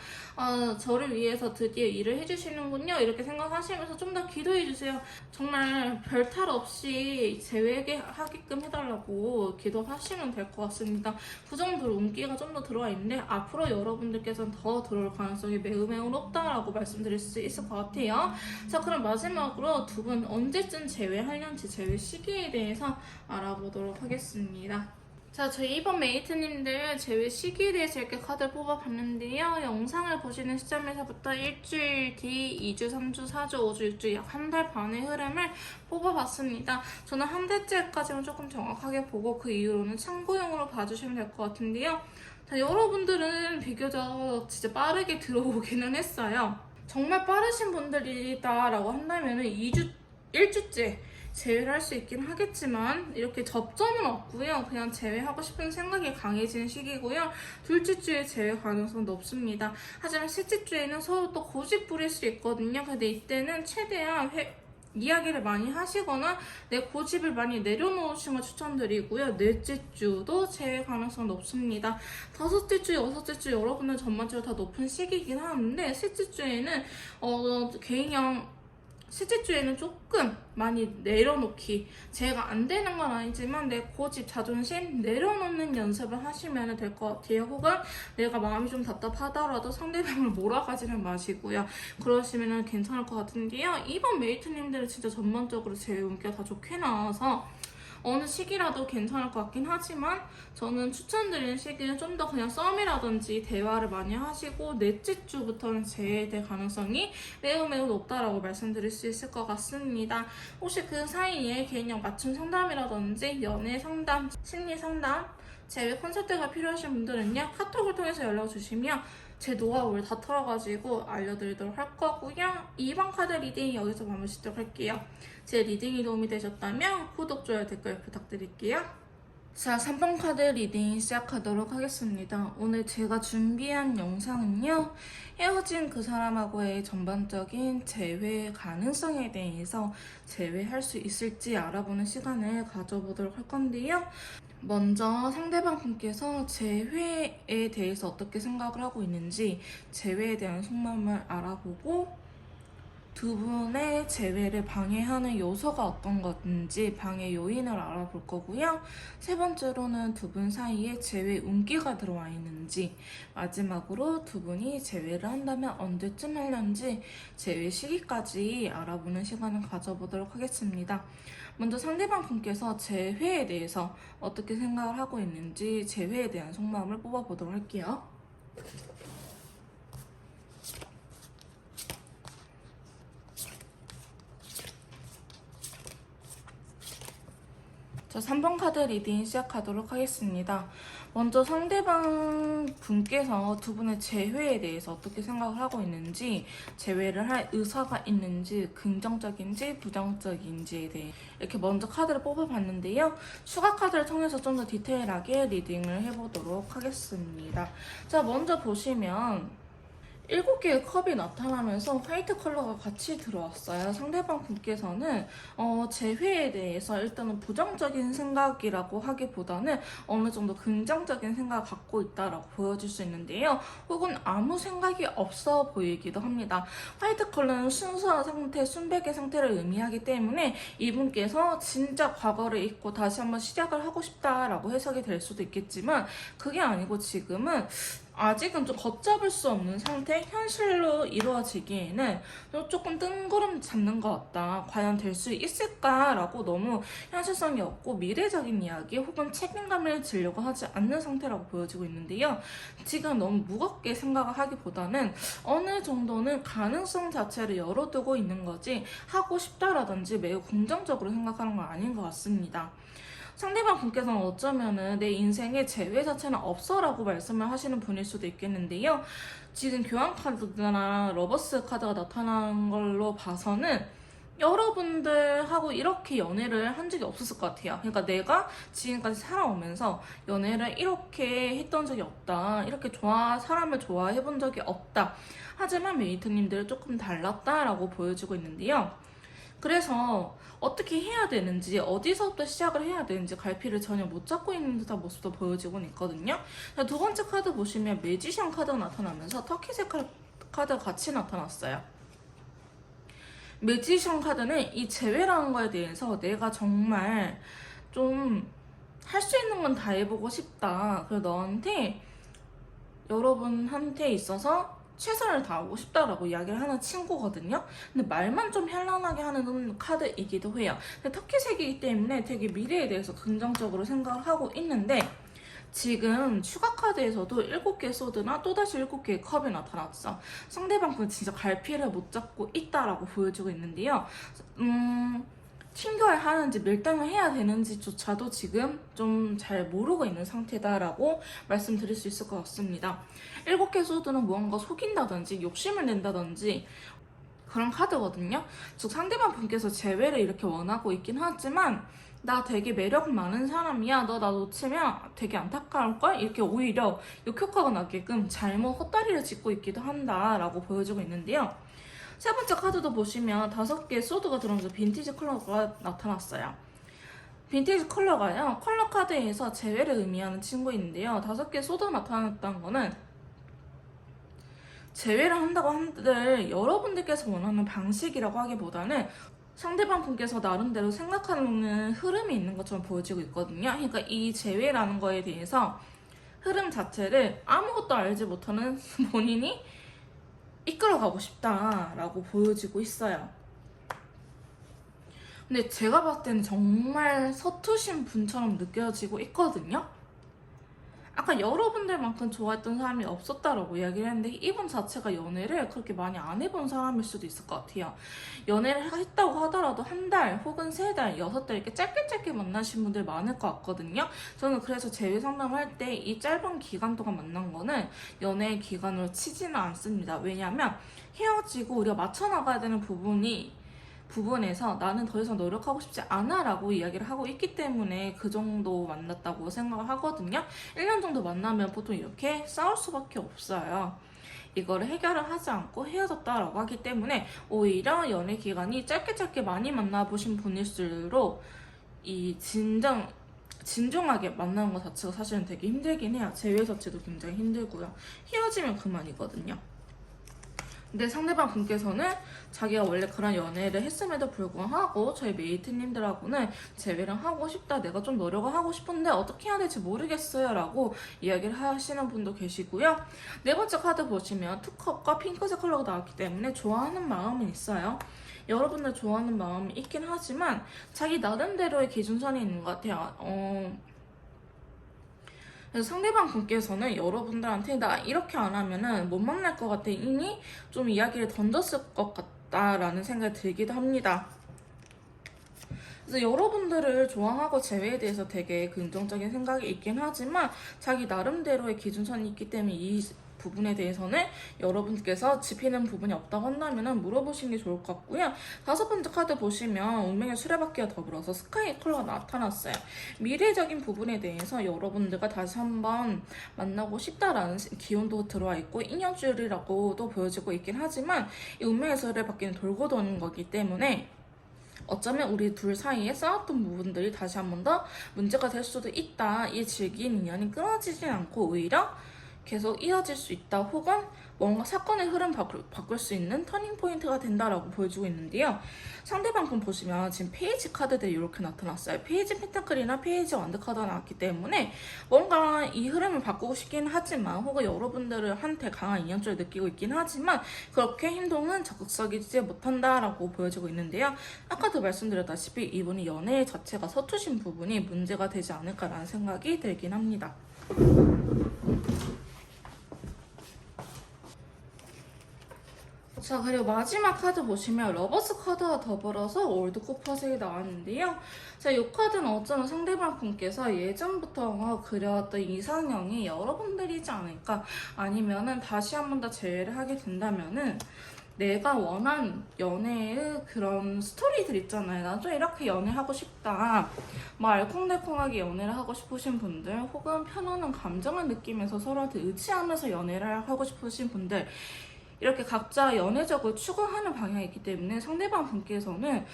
저를 위해서 드디어 일을 해주시는군요. 이렇게 생각하시면서 좀 더 기도해주세요. 정말 별 탈 없이 제외하게 하게끔 해달라고 기도하시면 될 것 같습니다. 그 정도로 운기가 좀 더 들어와 있는데 앞으로 여러분들께서는 더 들어올 가능성이 매우 높다라고 말씀드릴 수 있을 것 같아요. 자, 그럼 마지막으로 두 분 언제쯤 제외하려는지 제외 시기에 대해서 알아보도록 하겠습니다. 자, 저희 이번 메이트님들 제외 시기에 대해서 이렇게 카드를 뽑아봤는데요. 영상을 보시는 시점에서부터 일주일 뒤, 2주, 3주, 4주, 5주, 6주 약 한 달 반의 흐름을 뽑아봤습니다. 저는 한 달째까지는 조금 정확하게 보고 그 이후로는 참고용으로 봐주시면 될 것 같은데요. 자, 여러분들은 비교적 진짜 빠르게 들어오기는 했어요. 정말 빠르신 분들이다라고 한다면은 1주째 제외를 할 수 있긴 하겠지만 이렇게 접점은 없고요. 그냥 제외하고 싶은 생각이 강해지는 시기고요. 둘째 주에 제외 가능성은 높습니다. 하지만 셋째 주에는 서로 또 고집 부릴 수 있거든요. 근데 이때는 최대한 이야기를 많이 하시거나 내 고집을 많이 내려놓으시는 걸 추천드리고요. 넷째 주도 제외 가능성 높습니다. 다섯째 주, 여섯째 주 여러분은 전반적으로 다 높은 시기이긴 하는데 셋째 주에는 개인형 셋째 주에는 조금 많이 내려놓기, 제가 안 되는 건 아니지만 내 고집, 자존심 내려놓는 연습을 하시면 될 것 같아요. 혹은 내가 마음이 좀 답답하더라도 상대방을 몰아가지는 마시고요. 그러시면 괜찮을 것 같은데요. 이번 메이트님들은 진짜 전반적으로 제 운기가 다 좋게 나와서 어느 시기라도 괜찮을 것 같긴 하지만 저는 추천드리는 시기는 좀 더 그냥 썸이라든지 대화를 많이 하시고 넷째 주부터는 제외될 가능성이 매우 높다라고 말씀드릴 수 있을 것 같습니다. 혹시 그 사이에 개인형 맞춤 상담이라든지 연애 상담, 심리 상담, 제외 컨설팅가 필요하신 분들은요. 카톡을 통해서 연락 주시면 제 노하우를 다 털어가지고 알려드리도록 할 거고요. 2번 카드 리딩 여기서 마무리 짓도록 할게요. 제 리딩이 도움이 되셨다면 구독, 좋아요, 댓글 부탁드릴게요. 자, 3번 카드 리딩 시작하도록 하겠습니다. 오늘 제가 준비한 영상은요. 헤어진 그 사람하고의 전반적인 재회 가능성에 대해서 재회할 수 있을지 알아보는 시간을 가져보도록 할 건데요. 먼저 상대방 분께서 재회에 대해서 어떻게 생각을 하고 있는지 재회에 대한 속마음을 알아보고 두 분의 재회를 방해하는 요소가 어떤 건지 방해 요인을 알아볼 거고요. 세 번째로는 두 분 사이에 재회 운기가 들어와 있는지, 마지막으로 두 분이 재회를 한다면 언제쯤 하려는지 재회 시기까지 알아보는 시간을 가져보도록 하겠습니다. 먼저 상대방 분께서 재회에 대해서 어떻게 생각을 하고 있는지 재회에 대한 속마음을 뽑아보도록 할게요. 자, 3번 카드 리딩 시작하도록 하겠습니다. 먼저 상대방 분께서 두 분의 재회에 대해서 어떻게 생각을 하고 있는지, 재회를 할 의사가 있는지, 긍정적인지 부정적인지에 대해 이렇게 먼저 카드를 뽑아봤는데요. 추가 카드를 통해서 좀 더 디테일하게 리딩을 해보도록 하겠습니다. 자, 먼저 보시면 7개의 컵이 나타나면서 화이트 컬러가 같이 들어왔어요. 상대방 분께서는 재회에 대해서 일단은 부정적인 생각이라고 하기보다는 어느 정도 긍정적인 생각을 갖고 있다라고 보여줄 수 있는데요. 혹은 아무 생각이 없어 보이기도 합니다. 화이트 컬러는 순수한 상태, 순백의 상태를 의미하기 때문에 이분께서 진짜 과거를 잊고 다시 한번 시작을 하고 싶다라고 해석이 될 수도 있겠지만, 그게 아니고 지금은 아직은 좀 걷잡을 수 없는 상태, 현실로 이루어지기에는 조금 뜬구름 잡는 것 같다. 과연 될 수 있을까라고 너무 현실성이 없고 미래적인 이야기 혹은 책임감을 지려고 하지 않는 상태라고 보여지고 있는데요. 지금 너무 무겁게 생각을 하기보다는 어느 정도는 가능성 자체를 열어두고 있는 거지, 하고 싶다라든지 매우 긍정적으로 생각하는 건 아닌 것 같습니다. 상대방 분께서는 어쩌면은 내 인생에 재회 자체는 없어라고 말씀을 하시는 분일 수도 있겠는데요. 지금 교환 카드나 러버스 카드가 나타난 걸로 봐서는 여러분들하고 이렇게 연애를 한 적이 없었을 것 같아요. 그러니까 내가 지금까지 살아오면서 연애를 이렇게 했던 적이 없다. 이렇게 사람을 좋아해 본 적이 없다. 하지만 메이트님들은 조금 달랐다라고 보여지고 있는데요. 그래서 어떻게 해야 되는지, 어디서부터 시작을 해야 되는지 갈피를 전혀 못 잡고 있는 듯한 모습도 보여지고 있거든요. 두 번째 카드 보시면 매지션 카드가 나타나면서 터키색 카드가 같이 나타났어요. 매지션 카드는 이 재회라는 거에 대해서 내가 정말 좀 할 수 있는 건 다 해보고 싶다. 그래서 여러분한테 있어서 최선을 다하고 싶다라고 이야기를 하는 친구거든요. 근데 말만 좀 현란하게 하는 카드이기도 해요. 근데 터키색이기 때문에 되게 미래에 대해서 긍정적으로 생각을 하고 있는데, 지금 추가 카드에서도 7개의 소드나 또다시 7개의 컵이 나타났어. 상대방은 진짜 갈피를 못 잡고 있다라고 보여지고 있는데요. 튕겨야 하는지 밀당을 해야 되는지조차도 지금 좀 잘 모르고 있는 상태다라고 말씀드릴 수 있을 것 같습니다. 7개 소드는 무언가 속인다든지 욕심을 낸다든지 그런 카드거든요. 즉 상대방 분께서 재회를 이렇게 원하고 있긴 하지만, 나 되게 매력 많은 사람이야, 너 나 놓치면 되게 안타까울걸? 이렇게 오히려 역효과가 나게끔 잘못 헛다리를 짚고 있기도 한다라고 보여지고 있는데요. 세 번째 카드도 보시면 5개의 소드가 들어오면서 빈티지 컬러가 나타났어요. 빈티지 컬러가요, 컬러 카드에서 재회를 의미하는 친구인데요. 5개의 소드가 나타났다는 거는 재회를 한다고 한들 여러분들께서 원하는 방식이라고 하기보다는 상대방 분께서 나름대로 생각하는 흐름이 있는 것처럼 보여지고 있거든요. 그러니까 이 재회라는 거에 대해서 흐름 자체를 아무것도 알지 못하는 본인이 이끌어가고 싶다라고 보여지고 있어요. 근데 제가 봤을 때는 정말 서투신 분처럼 느껴지고 있거든요. 아까 여러분들만큼 좋아했던 사람이 없었다라고 이야기를 했는데, 이분 자체가 연애를 그렇게 많이 안 해본 사람일 수도 있을 것 같아요. 연애를 했다고 하더라도 한 달 혹은 3달, 6달 이렇게 짧게 만나신 분들 많을 것 같거든요. 저는 그래서 재회 상담할 때 이 짧은 기간 동안 만난 거는 연애 기간으로 치지는 않습니다. 왜냐하면 헤어지고 우리가 맞춰 나가야 되는 부분에서 나는 더 이상 노력하고 싶지 않아 라고 이야기를 하고 있기 때문에 그 정도 만났다고 생각을 하거든요. 1년 정도 만나면 보통 이렇게 싸울 수밖에 없어요. 이거를 해결을 하지 않고 헤어졌다라고 하기 때문에 오히려 연애 기간이 짧게 많이 만나보신 분일수록 이 진중하게 만나는 것 자체가 사실은 되게 힘들긴 해요. 재회 자체도 굉장히 힘들고요. 헤어지면 그만이거든요. 근데 상대방 분께서는 자기가 원래 그런 연애를 했음에도 불구하고 저희 메이트님들하고는 재회를 하고 싶다, 내가 좀 노력을 하고 싶은데 어떻게 해야 될지 모르겠어요 라고 이야기를 하시는 분도 계시고요. 네 번째 카드 보시면 투컵과 핑크색 컬러가 나왔기 때문에 좋아하는 마음은 있어요. 여러분들 좋아하는 마음이 있긴 하지만 자기 나름대로의 기준선이 있는 것 같아요. 그래서 상대방 분께서는 여러분들한테 나 이렇게 안 하면은 못 만날 것 같아 이니 좀 이야기를 던졌을 것 같다라는 생각이 들기도 합니다. 그래서 여러분들을 좋아하고 재회에 대해서 되게 긍정적인 생각이 있긴 하지만 자기 나름대로의 기준선이 있기 때문에 이 부분에 대해서는 여러분께서 짚히는 부분이 없다고 한다면 물어보시는 게 좋을 것 같고요. 5번째 카드 보시면 운명의 수레바퀴와 더불어서 스카이 컬러가 나타났어요. 미래적인 부분에 대해서 여러분들과 다시 한번 만나고 싶다라는 기운도 들어와 있고 인연줄이라고도 보여지고 있긴 하지만 이 운명의 수레바퀴는 돌고 도는 거기 때문에 어쩌면 우리 둘 사이에 싸웠던 부분들이 다시 한 번 더 문제가 될 수도 있다. 이 질긴 인연이 끊어지진 않고 오히려 계속 이어질 수 있다. 혹은 뭔가 사건의 흐름 바꿀 수 있는 터닝 포인트가 된다라고 보여주고 있는데요. 상대방 분 보시면 지금 페이지 카드들이 이렇게 나타났어요. 페이지 펜타클이나 페이지 완드 카드가 나왔기 때문에 뭔가 이 흐름을 바꾸고 싶긴 하지만 혹은 여러분들한테 강한 인연줄을 느끼고 있긴 하지만 그렇게 행동은 적극적이지 못한다라고 보여지고 있는데요. 아까도 말씀드렸다시피 이분이 연애 자체가 서투신 부분이 문제가 되지 않을까라는 생각이 들긴 합니다. 자, 그리고 마지막 카드 보시면 러버스 카드와 더불어서 올드코퍼색이 나왔는데요. 자, 이 카드는 어쩌면 상대방 분께서 예전부터 그려왔던 이상형이 여러분들이지 않을까, 아니면은 다시 한 번 더 재회를 하게 된다면은 내가 원한 연애의 그런 스토리들 있잖아요. 나 좀 이렇게 연애하고 싶다. 뭐 알콩달콩하게 연애를 하고 싶으신 분들, 혹은 편안한 감정을 느끼면서 서로한테 의지하면서 연애를 하고 싶으신 분들, 이렇게 각자 연애적으로 추구하는 방향이 있기 때문에 상대방 분께서는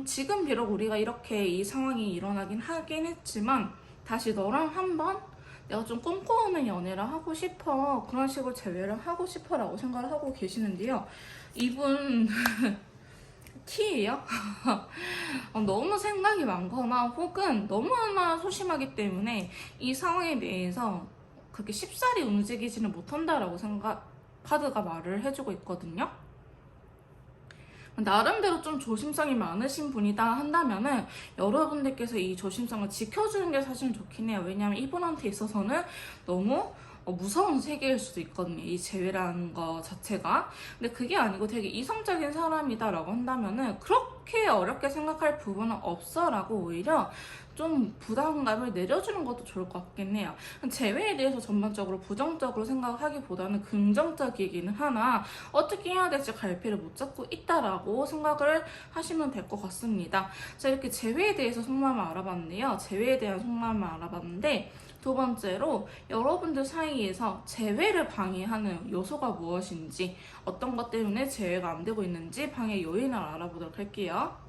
지금 비록 우리가 이렇게 이 상황이 일어나긴 하긴 했지만 다시 너랑 한번 내가 좀 꿈꿔오는 연애를 하고 싶어, 그런 식으로 재회를 하고 싶어 라고 생각을 하고 계시는데요. 이분 T예요? 너무 생각이 많거나 혹은 너무나 소심하기 때문에 이 상황에 대해서 그렇게 쉽사리 움직이지는 못한다라고 카드가 말을 해주고 있거든요. 나름대로 좀 조심성이 많으신 분이다 한다면은 여러분들께서 이 조심성을 지켜주는 게 사실 좋긴 해요. 왜냐하면 이분한테 있어서는 너무 무서운 세계일 수도 있거든요. 이 재회라는 거 자체가. 근데 그게 아니고 되게 이성적인 사람이다라고 한다면은 그렇게 어렵게 생각할 부분은 없어 라고 오히려 좀 부담감을 내려주는 것도 좋을 것 같긴 해요. 재회에 대해서 전반적으로 부정적으로 생각하기보다는 긍정적이기는 하나 어떻게 해야 될지 갈피를 못 잡고 있다라고 생각을 하시면 될 것 같습니다. 자, 이렇게 재회에 대해서 속마음을 알아봤는데요. 재회에 대한 속마음을 알아봤는데 두 번째로 여러분들 사이에서 재회를 방해하는 요소가 무엇인지, 어떤 것 때문에 재회가 안 되고 있는지 방해 요인을 알아보도록 할게요.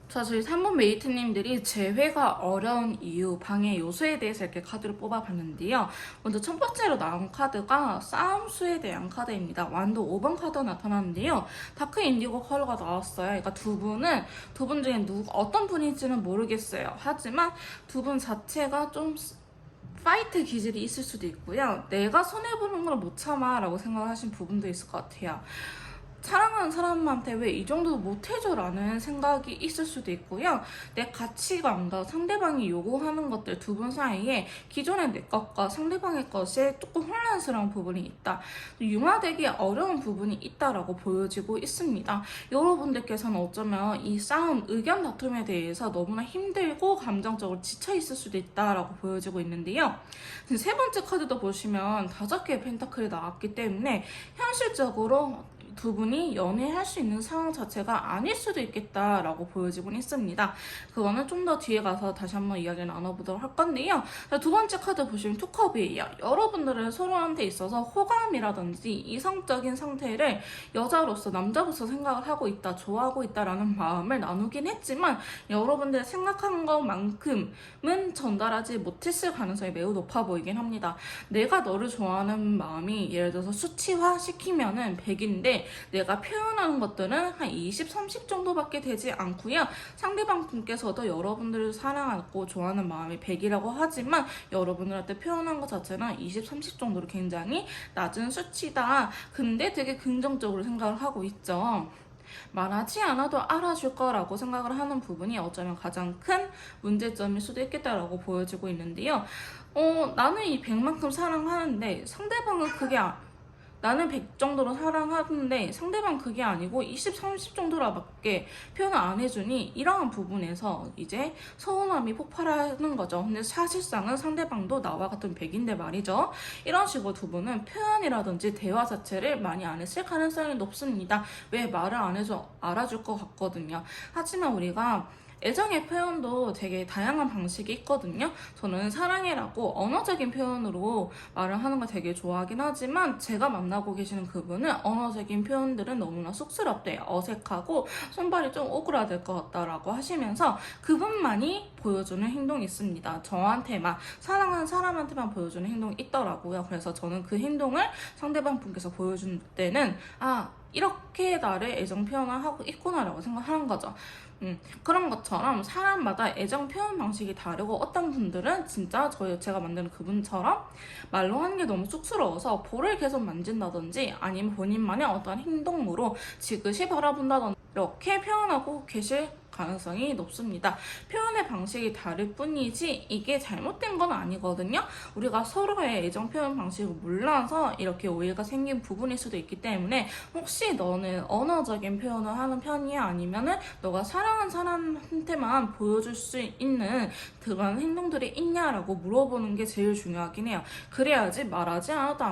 자, 저희 3번 메이트님들이 재회가 어려운 이유, 방해 요소에 대해서 이렇게 카드를 뽑아봤는데요. 먼저 첫 번째로 나온 카드가 싸움수에 대한 카드입니다. 완도 5번 카드가 나타났는데요. 다크 인디고 컬러가 나왔어요. 그러니까 두 분 중에 어떤 분일지는 모르겠어요. 하지만 두 분 자체가 좀 파이트 기질이 있을 수도 있고요. 내가 손해보는 걸 못 참아 라고 생각하신 부분도 있을 것 같아요. 사랑하는 사람한테 왜 이 정도 못해줘 라는 생각이 있을 수도 있고요. 내 가치관과 상대방이 요구하는 것들 두 분 사이에 기존의 내 것과 상대방의 것에 조금 혼란스러운 부분이 있다. 융화되기 어려운 부분이 있다라고 보여지고 있습니다. 여러분들께서는 어쩌면 이 싸움, 의견 다툼에 대해서 너무나 힘들고 감정적으로 지쳐 있을 수도 있다라고 보여지고 있는데요. 세 번째 카드도 보시면 5개의 펜타클이 나왔기 때문에 현실적으로 두 분이 연애할 수 있는 상황 자체가 아닐 수도 있겠다라고 보여지곤 있습니다. 그거는 좀 더 뒤에 가서 다시 한번 이야기를 나눠보도록 할 건데요. 두 번째 카드 보시면 투컵이에요. 여러분들은 서로한테 있어서 호감이라든지 이성적인 상태를 여자로서 남자로서 생각을 하고 있다, 좋아하고 있다라는 마음을 나누긴 했지만 여러분들 생각한 것만큼은 전달하지 못했을 가능성이 매우 높아 보이긴 합니다. 내가 너를 좋아하는 마음이 예를 들어서 수치화 시키면은 100인데 내가 표현하는 것들은 한 20, 30 정도밖에 되지 않고요. 상대방 분께서도 여러분들을 사랑하고 좋아하는 마음이 100이라고 하지만 여러분들한테 표현한 것 자체는 20, 30 정도로 굉장히 낮은 수치다. 근데 되게 긍정적으로 생각을 하고 있죠. 말하지 않아도 알아줄 거라고 생각을 하는 부분이 어쩌면 가장 큰 문제점일 수도 있겠다라고 보여지고 있는데요. 나는 이 100만큼 사랑하는데 상대방은 나는 100 정도로 사랑하는데 상대방 그게 아니고 20, 30 정도로밖에 표현을 안 해주니 이러한 부분에서 이제 서운함이 폭발하는 거죠. 근데 사실상은 상대방도 나와 같은 100인데 말이죠. 이런 식으로 두 분은 표현이라든지 대화 자체를 많이 안 했을 가능성이 높습니다. 왜 말을 안 해줘 알아줄 것 같거든요. 하지만 우리가 애정의 표현도 되게 다양한 방식이 있거든요. 저는 사랑해라고 언어적인 표현으로 말을 하는 걸 되게 좋아하긴 하지만 제가 만나고 계시는 그분은 언어적인 표현들은 너무나 쑥스럽대요. 어색하고 손발이 좀 오그라들 것 같다라고 하시면서 그분만이 보여주는 행동이 있습니다. 저한테만, 사랑하는 사람한테만 보여주는 행동이 있더라고요. 그래서 저는 그 행동을 상대방 분께서 보여준 때는 이렇게 나를 애정 표현을 하고 있구나라고 생각하는 거죠. 그런 것처럼 사람마다 애정 표현 방식이 다르고 어떤 분들은 진짜 제가 만드는 그분처럼 말로 하는 게 너무 쑥스러워서 볼을 계속 만진다든지 아니면 본인만의 어떤 행동으로 지그시 바라본다든지 이렇게 표현하고 계실 가능성이 높습니다. 표현의 방식이 다를 뿐이지 이게 잘못된 건 아니거든요. 우리가 서로의 애정 표현 방식을 몰라서 이렇게 오해가 생긴 부분일 수도 있기 때문에 혹시 너는 언어적인 표현을 하는 편이야? 아니면은 너가 사랑하는 사람한테만 보여줄 수 있는 그런 행동들이 있냐라고 물어보는 게 제일 중요하긴 해요. 그래야지 말하지 않아도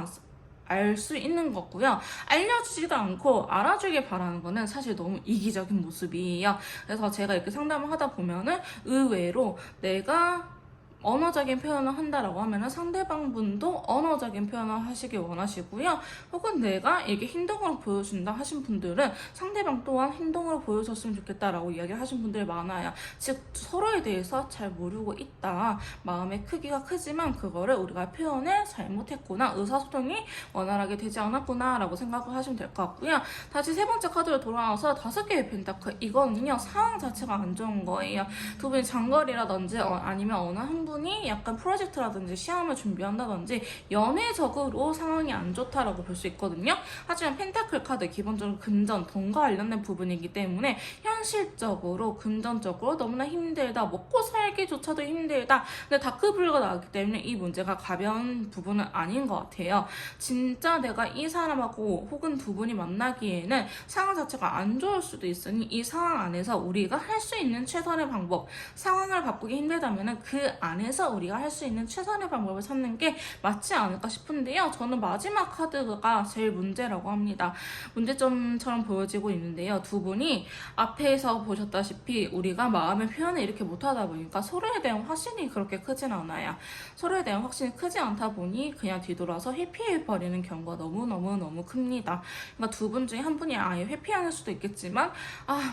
알 수 있는 거고요. 알려주지도 않고 알아주길 바라는 거는 사실 너무 이기적인 모습이에요. 그래서 제가 이렇게 상담을 하다 보면은 의외로 내가 언어적인 표현을 한다라고 하면은 상대방 분도 언어적인 표현을 하시길 원하시고요. 혹은 내가 이게 행동으로 보여준다 하신 분들은 상대방 또한 행동으로 보여줬으면 좋겠다라고 이야기를 하신 분들이 많아요. 즉 서로에 대해서 잘 모르고 있다. 마음의 크기가 크지만 그거를 우리가 표현을 잘못했구나. 의사소통이 원활하게 되지 않았구나 라고 생각을 하시면 될 것 같고요. 다시 세 번째 카드로 돌아와서 5개의 펜타클. 이거는요 상황 자체가 안 좋은 거예요. 두 분이 장거리라든지 아니면 어느 한 분이 약간 프로젝트라든지 시험을 준비한다든지 연애적으로 상황이 안 좋다라고 볼 수 있거든요. 하지만 펜타클 카드 기본적으로 금전, 돈과 관련된 부분이기 때문에 현실적으로, 금전적으로 너무나 힘들다, 먹고 살기조차도 힘들다. 근데 다크블루가 나왔기 때문에 이 문제가 가벼운 부분은 아닌 것 같아요. 진짜 내가 이 사람하고 혹은 두 분이 만나기에는 상황 자체가 안 좋을 수도 있으니 이 상황 안에서 우리가 할 수 있는 최선의 방법, 상황을 바꾸기 힘들다면 그 안에서 우리가 할 수 있는 최선의 방법을 찾는 게 맞지 않을까 싶은데요. 저는 마지막 카드가 제일 문제라고 합니다. 문제점처럼 보여지고 있는데요. 두 분이 앞에서 보셨다시피 우리가 마음의 표현을 이렇게 못하다 보니까 서로에 대한 확신이 그렇게 크진 않아요. 서로에 대한 확신이 크지 않다 보니 그냥 뒤돌아서 회피해버리는 경우가 너무 큽니다. 그러니까 두 분 중에 한 분이 아예 회피하는 수도 있겠지만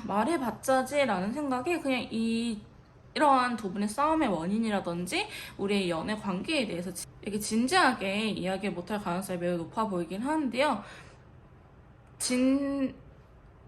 말해봤자지 라는 생각에 그냥 이러한 두 분의 싸움의 원인이라든지 우리의 연애 관계에 대해서 이렇게 진지하게 이야기 못할 가능성이 매우 높아 보이긴 하는데요.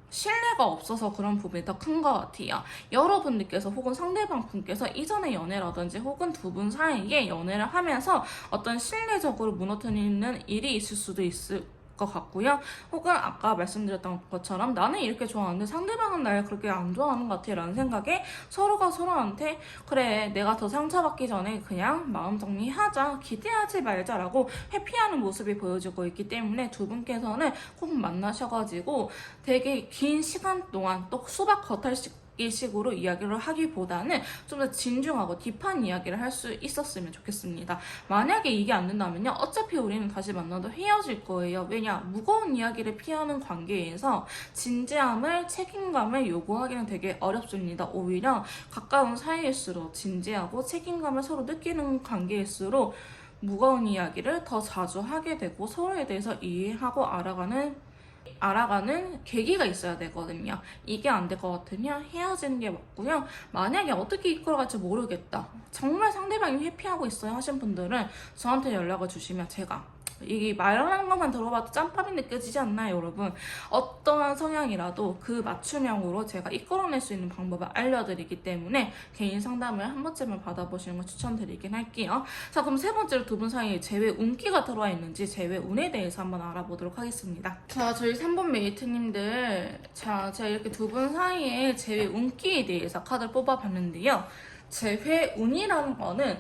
신뢰가 없어서 그런 부분이 더 큰 것 같아요. 여러분들께서 혹은 상대방 분께서 이전의 연애라든지 혹은 두 분 사이에 연애를 하면서 어떤 신뢰적으로 무너뜨리는 일이 있을 수도 있을 것 같고요. 혹은 아까 말씀드렸던 것처럼 나는 이렇게 좋아하는데 상대방은 날 그렇게 안 좋아하는 것 같아 라는 생각에 서로가 서로한테 그래 내가 더 상처받기 전에 그냥 마음 정리하자, 기대하지 말자라고 회피하는 모습이 보여지고 있기 때문에 두 분께서는 꼭 만나셔가지고 되게 긴 시간 동안 또 수박 겉핥기 식으로 이야기를 하기보다는 좀 더 진중하고 딥한 이야기를 할 수 있었으면 좋겠습니다. 만약에 이게 안 된다면요, 어차피 우리는 다시 만나도 헤어질 거예요. 왜냐, 무거운 이야기를 피하는 관계에서 진지함을, 책임감을 요구하기는 되게 어렵습니다. 오히려 가까운 사이일수록 진지하고 책임감을 서로 느끼는 관계일수록 무거운 이야기를 더 자주 하게 되고 서로에 대해서 이해하고 알아가는 계기가 있어야 되거든요. 이게 안 될 것 같으면 헤어지는 게 맞고요. 만약에 어떻게 이끌어갈지 모르겠다, 정말 상대방이 회피하고 있어요 하신 분들은 저한테 연락을 주시면 제가 이 말하는 것만 들어봐도 짬밥이 느껴지지 않나요, 여러분? 어떠한 성향이라도 그 맞춤형으로 제가 이끌어낼 수 있는 방법을 알려드리기 때문에 개인 상담을 한 번쯤은 받아보시는 걸 추천드리긴 할게요. 자, 그럼 세 번째로 두 분 사이에 제외 운기가 들어와 있는지 제외 운에 대해서 한번 알아보도록 하겠습니다. 자, 저희 3번 메이트님들, 자, 제가 이렇게 두 분 사이에 제외 운기에 대해서 카드를 뽑아봤는데요. 제외 운이라는 거는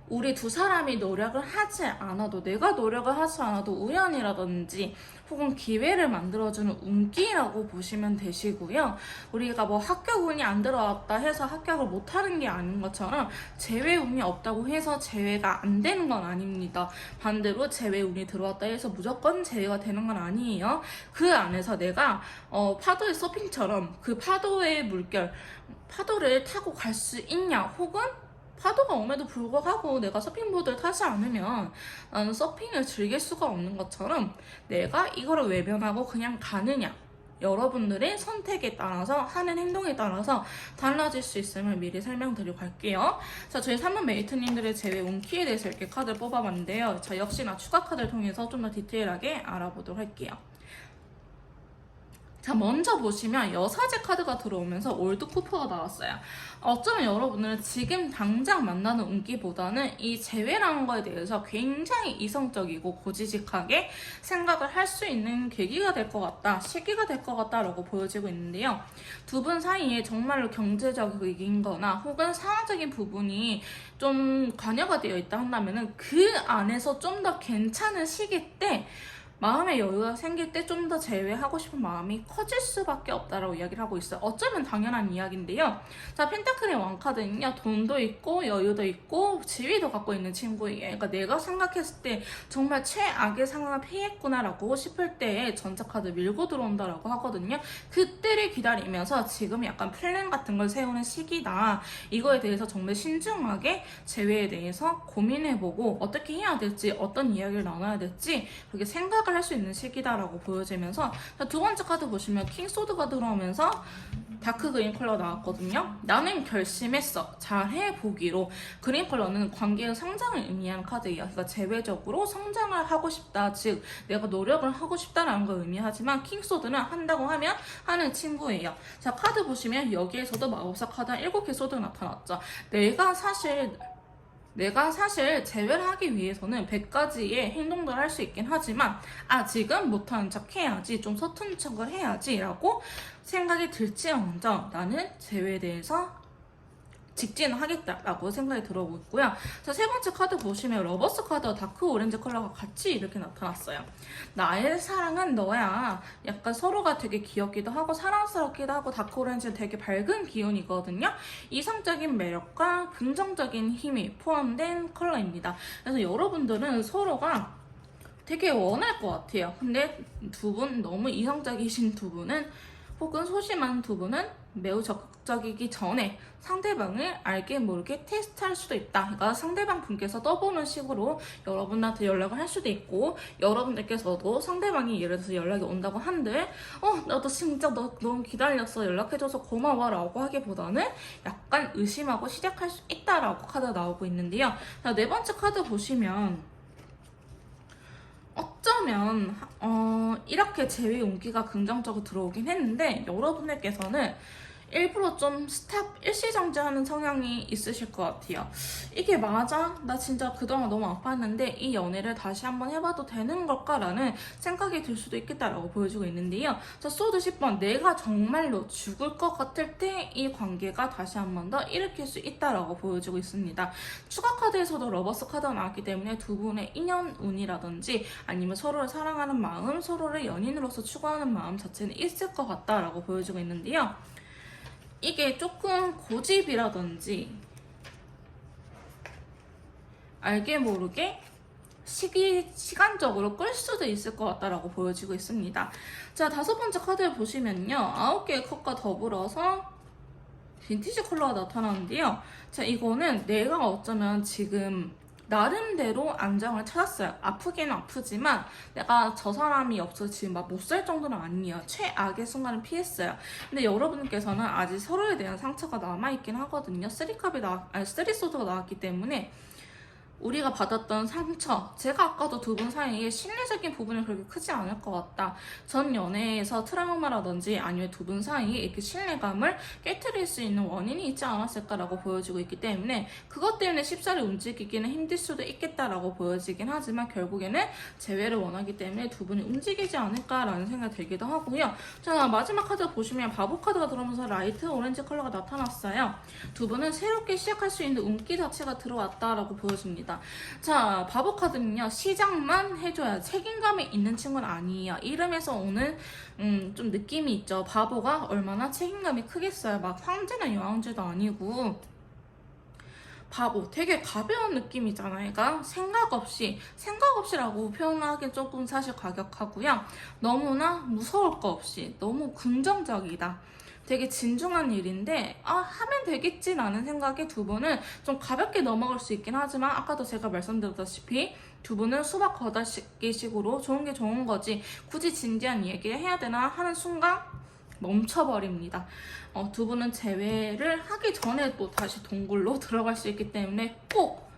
우리 두 사람이 노력을 하지 않아도, 내가 노력을 하지 않아도 우연이라든지 혹은 기회를 만들어주는 운기라고 보시면 되시고요. 우리가 뭐 합격 운이 안 들어왔다 해서 합격을 못하는 게 아닌 것처럼 제외 운이 없다고 해서 제외가 안 되는 건 아닙니다. 반대로 제외 운이 들어왔다 해서 무조건 제외가 되는 건 아니에요. 그 안에서 내가 파도의 서핑처럼 그 파도의 물결, 파도를 타고 갈 수 있냐, 혹은 파도가 옴에도 불구하고 내가 서핑보드를 타지 않으면 나는 서핑을 즐길 수가 없는 것처럼 내가 이거를 외면하고 그냥 가느냐, 여러분들의 선택에 따라서 하는 행동에 따라서 달라질 수 있음을 미리 설명드리고 갈게요. 자, 저희 3번 메이트님들의 제외 운키에 대해서 이렇게 카드를 뽑아봤는데요. 자, 역시나 추가 카드를 통해서 좀 더 디테일하게 알아보도록 할게요. 자, 먼저 보시면 여사제 카드가 들어오면서 올드 쿠퍼가 나왔어요. 어쩌면 여러분들은 지금 당장 만나는 운기보다는 이 재회라는 거에 대해서 굉장히 이성적이고 고지식하게 생각을 할 수 있는 계기가 될 것 같다, 시기가 될 것 같다라고 보여지고 있는데요. 두 분 사이에 정말로 경제적인 거나 혹은 상황적인 부분이 좀 관여가 되어 있다 한다면은 그 안에서 좀 더 괜찮은 시기 때 마음의 여유가 생길 때 좀 더 제외하고 싶은 마음이 커질 수밖에 없다라고 이야기를 하고 있어요. 어쩌면 당연한 이야기인데요. 자, 펜타클의 왕카드는요, 돈도 있고 여유도 있고 지위도 갖고 있는 친구예요. 그러니까 내가 생각했을 때 정말 최악의 상황을 피했구나라고 싶을 때에 전자카드 밀고 들어온다라고 하거든요. 그때를 기다리면서 지금 약간 플랜 같은 걸 세우는 시기다. 이거에 대해서 정말 신중하게 제외에 대해서 고민해보고 어떻게 해야 될지, 어떤 이야기를 나눠야 될지 그렇게 생각을 할 수 있는 시기다라고 보여지면서, 두 번째 카드 보시면 킹소드가 들어오면서 다크 그린 컬러 나왔거든요. 나는 결심했어, 잘해보기로. 그린 컬러는 관계의 성장을 의미하는 카드예요. 그러니까 제외적으로 성장을 하고 싶다, 즉 내가 노력을 하고 싶다라는 걸 의미하지만 킹소드는 한다고 하면 하는 친구예요. 자, 카드 보시면 여기에서도 마법사 카드 7개 소드가 나타났죠. 내가 사실 제외를 하기 위해서는 100가지의 행동들을 할 수 있긴 하지만 지금 못하는 척 해야지, 좀 서툰 척을 해야지 라고 생각이 들지언정 나는 제외에 대해서 직진을 하겠다라고 생각이 들어오고 있고요. 자, 세 번째 카드 보시면 러버스 카드와 다크 오렌지 컬러가 같이 이렇게 나타났어요. 나의 사랑은 너야. 약간 서로가 되게 귀엽기도 하고 사랑스럽기도 하고, 다크 오렌지는 되게 밝은 기운이거든요. 이성적인 매력과 긍정적인 힘이 포함된 컬러입니다. 그래서 여러분들은 서로가 되게 원할 것 같아요. 근데 두 분, 너무 이성적이신 두 분은 혹은 소심한 두 분은 매우 적극적이기 전에 상대방을 알게 모르게 테스트할 수도 있다. 그러니까 상대방 분께서 떠보는 식으로 여러분한테 연락을 할 수도 있고, 여러분들께서도 상대방이 예를 들어서 연락이 온다고 한들 나도 진짜 너 너무 기다렸어, 연락해줘서 고마워 라고 하기보다는 약간 의심하고 시작할 수 있다라고 카드가 나오고 있는데요. 자, 네 번째 카드 보시면 어쩌면 이렇게 제외 운기가 긍정적으로 들어오긴 했는데 여러분들께서는 일부러 좀 스탑, 일시정지하는 성향이 있으실 것 같아요. 이게 맞아? 나 진짜 그동안 너무 아팠는데 이 연애를 다시 한번 해봐도 되는 걸까라는 생각이 들 수도 있겠다라고 보여주고 있는데요. 자, 소드 10번, 내가 정말로 죽을 것 같을 때 이 관계가 다시 한 번 더 일으킬 수 있다라고 보여주고 있습니다. 추가 카드에서도 러버스 카드가 나왔기 때문에 두 분의 인연 운이라든지 아니면 서로를 사랑하는 마음, 서로를 연인으로서 추구하는 마음 자체는 있을 것 같다라고 보여주고 있는데요. 이게 조금 고집이라든지 알게 모르게 시간적으로 끌 수도 있을 것 같다라고 보여지고 있습니다. 자, 다섯 번째 카드를 보시면요, 9개의 컵과 더불어서 빈티지 컬러가 나타나는데요. 자, 이거는 내가 어쩌면 지금 나름대로 안정을 찾았어요. 아프기는 아프지만 내가 저 사람이 없어서 지금 막 못 살 정도는 아니에요. 최악의 순간을 피했어요. 근데 여러분께서는 아직 서로에 대한 상처가 남아있긴 하거든요. 쓰리소드가 나왔기 때문에 우리가 받았던 상처, 제가 아까도 두 분 사이에 신뢰적인 부분이 그렇게 크지 않을 것 같다. 전 연애에서 트라우마라든지 아니면 두 분 사이에 이렇게 신뢰감을 깨트릴 수 있는 원인이 있지 않았을까라고 보여지고 있기 때문에 그것 때문에 쉽사리 움직이기는 힘들 수도 있겠다라고 보여지긴 하지만 결국에는 재회를 원하기 때문에 두 분이 움직이지 않을까라는 생각이 들기도 하고요. 자, 마지막 카드 보시면 바보 카드가 들어오면서 라이트 오렌지 컬러가 나타났어요. 두 분은 새롭게 시작할 수 있는 운기 자체가 들어왔다라고 보여집니다. 자, 바보 카드는요, 시작만 해줘야 책임감이 있는 친구는 아니에요. 이름에서 오는 좀 느낌이 있죠. 바보가 얼마나 책임감이 크겠어요. 막 황제나 여왕제도 아니고 바보, 되게 가벼운 느낌이잖아요. 그러니까 생각 없이라고 표현하기 조금 사실 과격하고요. 너무나 무서울 거 없이 너무 긍정적이다. 되게 진중한 일인데 하면 되겠지라는 생각에 두 분은 좀 가볍게 넘어갈 수 있긴 하지만 아까도 제가 말씀드렸다시피 두 분은 수박 걷어쓰기식으로 좋은 게 좋은 거지 굳이 진지한 얘기를 해야 되나 하는 순간 멈춰버립니다. 두 분은 재회를 하기 전에 또 다시 동굴로 들어갈 수 있기 때문에 꼭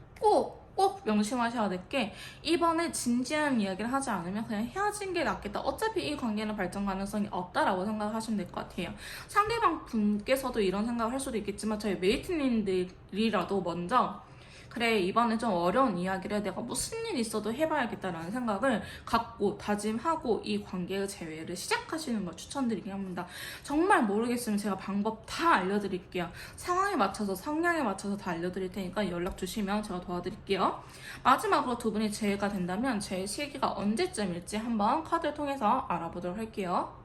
명심하셔야 될 게 이번에 진지한 이야기를 하지 않으면 그냥 헤어진 게 낫겠다. 어차피 이 관계는 발전 가능성이 없다라고 생각하시면 될 것 같아요. 상대방 분께서도 이런 생각을 할 수도 있겠지만 저희 메이트님들이라도 먼저 그래 이번에 좀 어려운 이야기를 내가 무슨 일 있어도 해봐야겠다라는 생각을 갖고 다짐하고 이 관계의 재회를 시작하시는 걸 추천드리긴 합니다. 정말 모르겠으면 제가 방법 다 알려드릴게요. 상황에 맞춰서 성향에 맞춰서 다 알려드릴 테니까 연락 주시면 제가 도와드릴게요. 마지막으로 두 분이 재회가 된다면 재회 시기가 언제쯤일지 한번 카드를 통해서 알아보도록 할게요.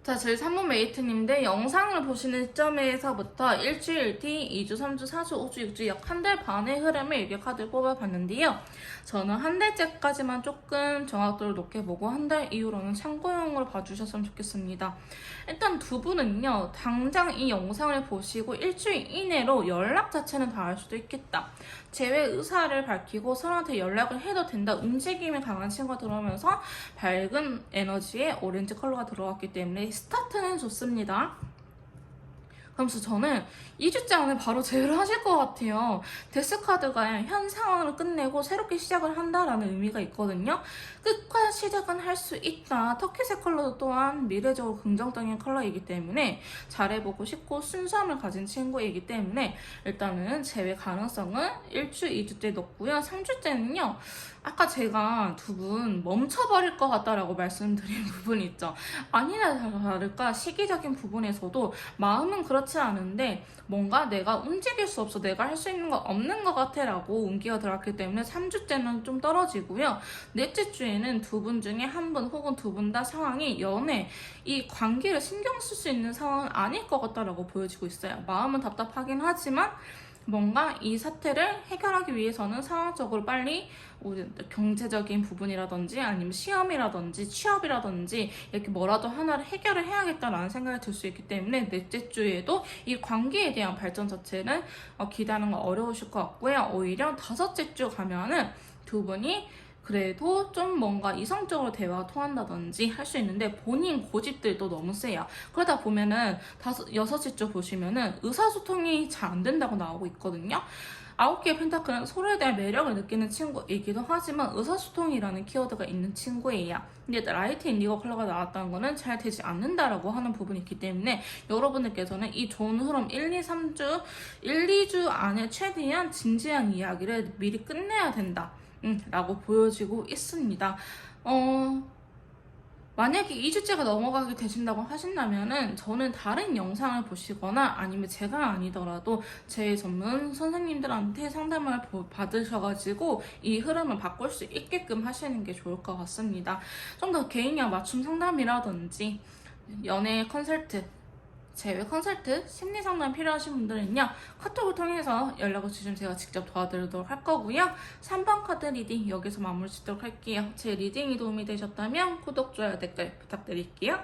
자, 제 3문 메이트님들 영상을 보시는 시점에서부터 일주일 뒤, 2주, 3주, 4주, 5주, 6주 약 한 달 반의 흐름을 이렇게 카드를 뽑아봤는데요. 저는 한 달째까지만 조금 정확도를 높게 보고 한 달 이후로는 참고용으로 봐주셨으면 좋겠습니다. 일단 두 분은요, 당장 이 영상을 보시고 일주일 이내로 연락 자체는 닿을 수도 있겠다. 재회 의사를 밝히고 서로한테 연락을 해도 된다. 움직임이 강한 친구가 들어오면서 밝은 에너지의 오렌지 컬러가 들어왔기 때문에 스타트는 좋습니다. 그러면서 저는 2주째 안에 바로 재회를 하실 것 같아요. 데스카드가 현 상황을 끝내고 새롭게 시작을 한다라는 의미가 있거든요. 끝과 시작은 할 수 있다. 터키색 컬러도 또한 미래적으로 긍정적인 컬러이기 때문에 잘해보고 싶고 순수함을 가진 친구이기 때문에 일단은 재회 가능성은 1주, 2주째 높고요. 3주째는요. 아까 제가 두 분 멈춰버릴 것 같다라고 말씀드린 부분이 있죠. 아니나 다를까 시기적인 부분에서도 마음은 그렇지 않은데 뭔가 내가 움직일 수 없어, 내가 할 수 있는 거 없는 것 같아 라고 운기가 들어왔기 때문에 3주째는 좀 떨어지고요. 넷째 주에는 두 분 중에 한 분 혹은 두 분 다 상황이 연애, 이 관계를 신경 쓸 수 있는 상황은 아닐 것 같다라고 보여지고 있어요. 마음은 답답하긴 하지만 뭔가 이 사태를 해결하기 위해서는 상황적으로 빨리 경제적인 부분이라든지 아니면 시험이라든지 취업이라든지 이렇게 뭐라도 하나를 해결을 해야겠다라는 생각이 들 수 있기 때문에 넷째 주에도 이 관계에 대한 발전 자체는 기대하는 건 어려우실 것 같고요. 오히려 다섯째 주 가면은 두 분이 그래도 좀 뭔가 이성적으로 대화가 통한다든지 할 수 있는데 본인 고집들도 너무 세요. 그러다 보면은 여섯째 주 보시면은 의사소통이 잘 안 된다고 나오고 있거든요. 9개의 펜타클은 서로에 대한 매력을 느끼는 친구이기도 하지만 의사소통이라는 키워드가 있는 친구예요. 근데 라이트 인디고 컬러가 나왔다는 거는 잘 되지 않는다라고 하는 부분이 있기 때문에 여러분들께서는 이 좋은 흐름 1, 2, 3주, 1, 2주 안에 최대한 진지한 이야기를 미리 끝내야 된다. 라고 보여지고 있습니다. 만약에 2주째가 넘어가게 되신다고 하신다면은 저는 다른 영상을 보시거나 아니면 제가 아니더라도 제 전문 선생님들한테 상담을 받으셔가지고 이 흐름을 바꿀 수 있게끔 하시는 게 좋을 것 같습니다. 좀 더 개인형 맞춤 상담이라든지 연애 컨설트, 재회 컨설트, 심리 상담 필요하신 분들은요 카톡을 통해서 연락을 주시면 제가 직접 도와드리도록 할 거고요. 3번 카드 리딩 여기서 마무리 짓도록 할게요. 제 리딩이 도움이 되셨다면 구독, 좋아요, 댓글 부탁드릴게요.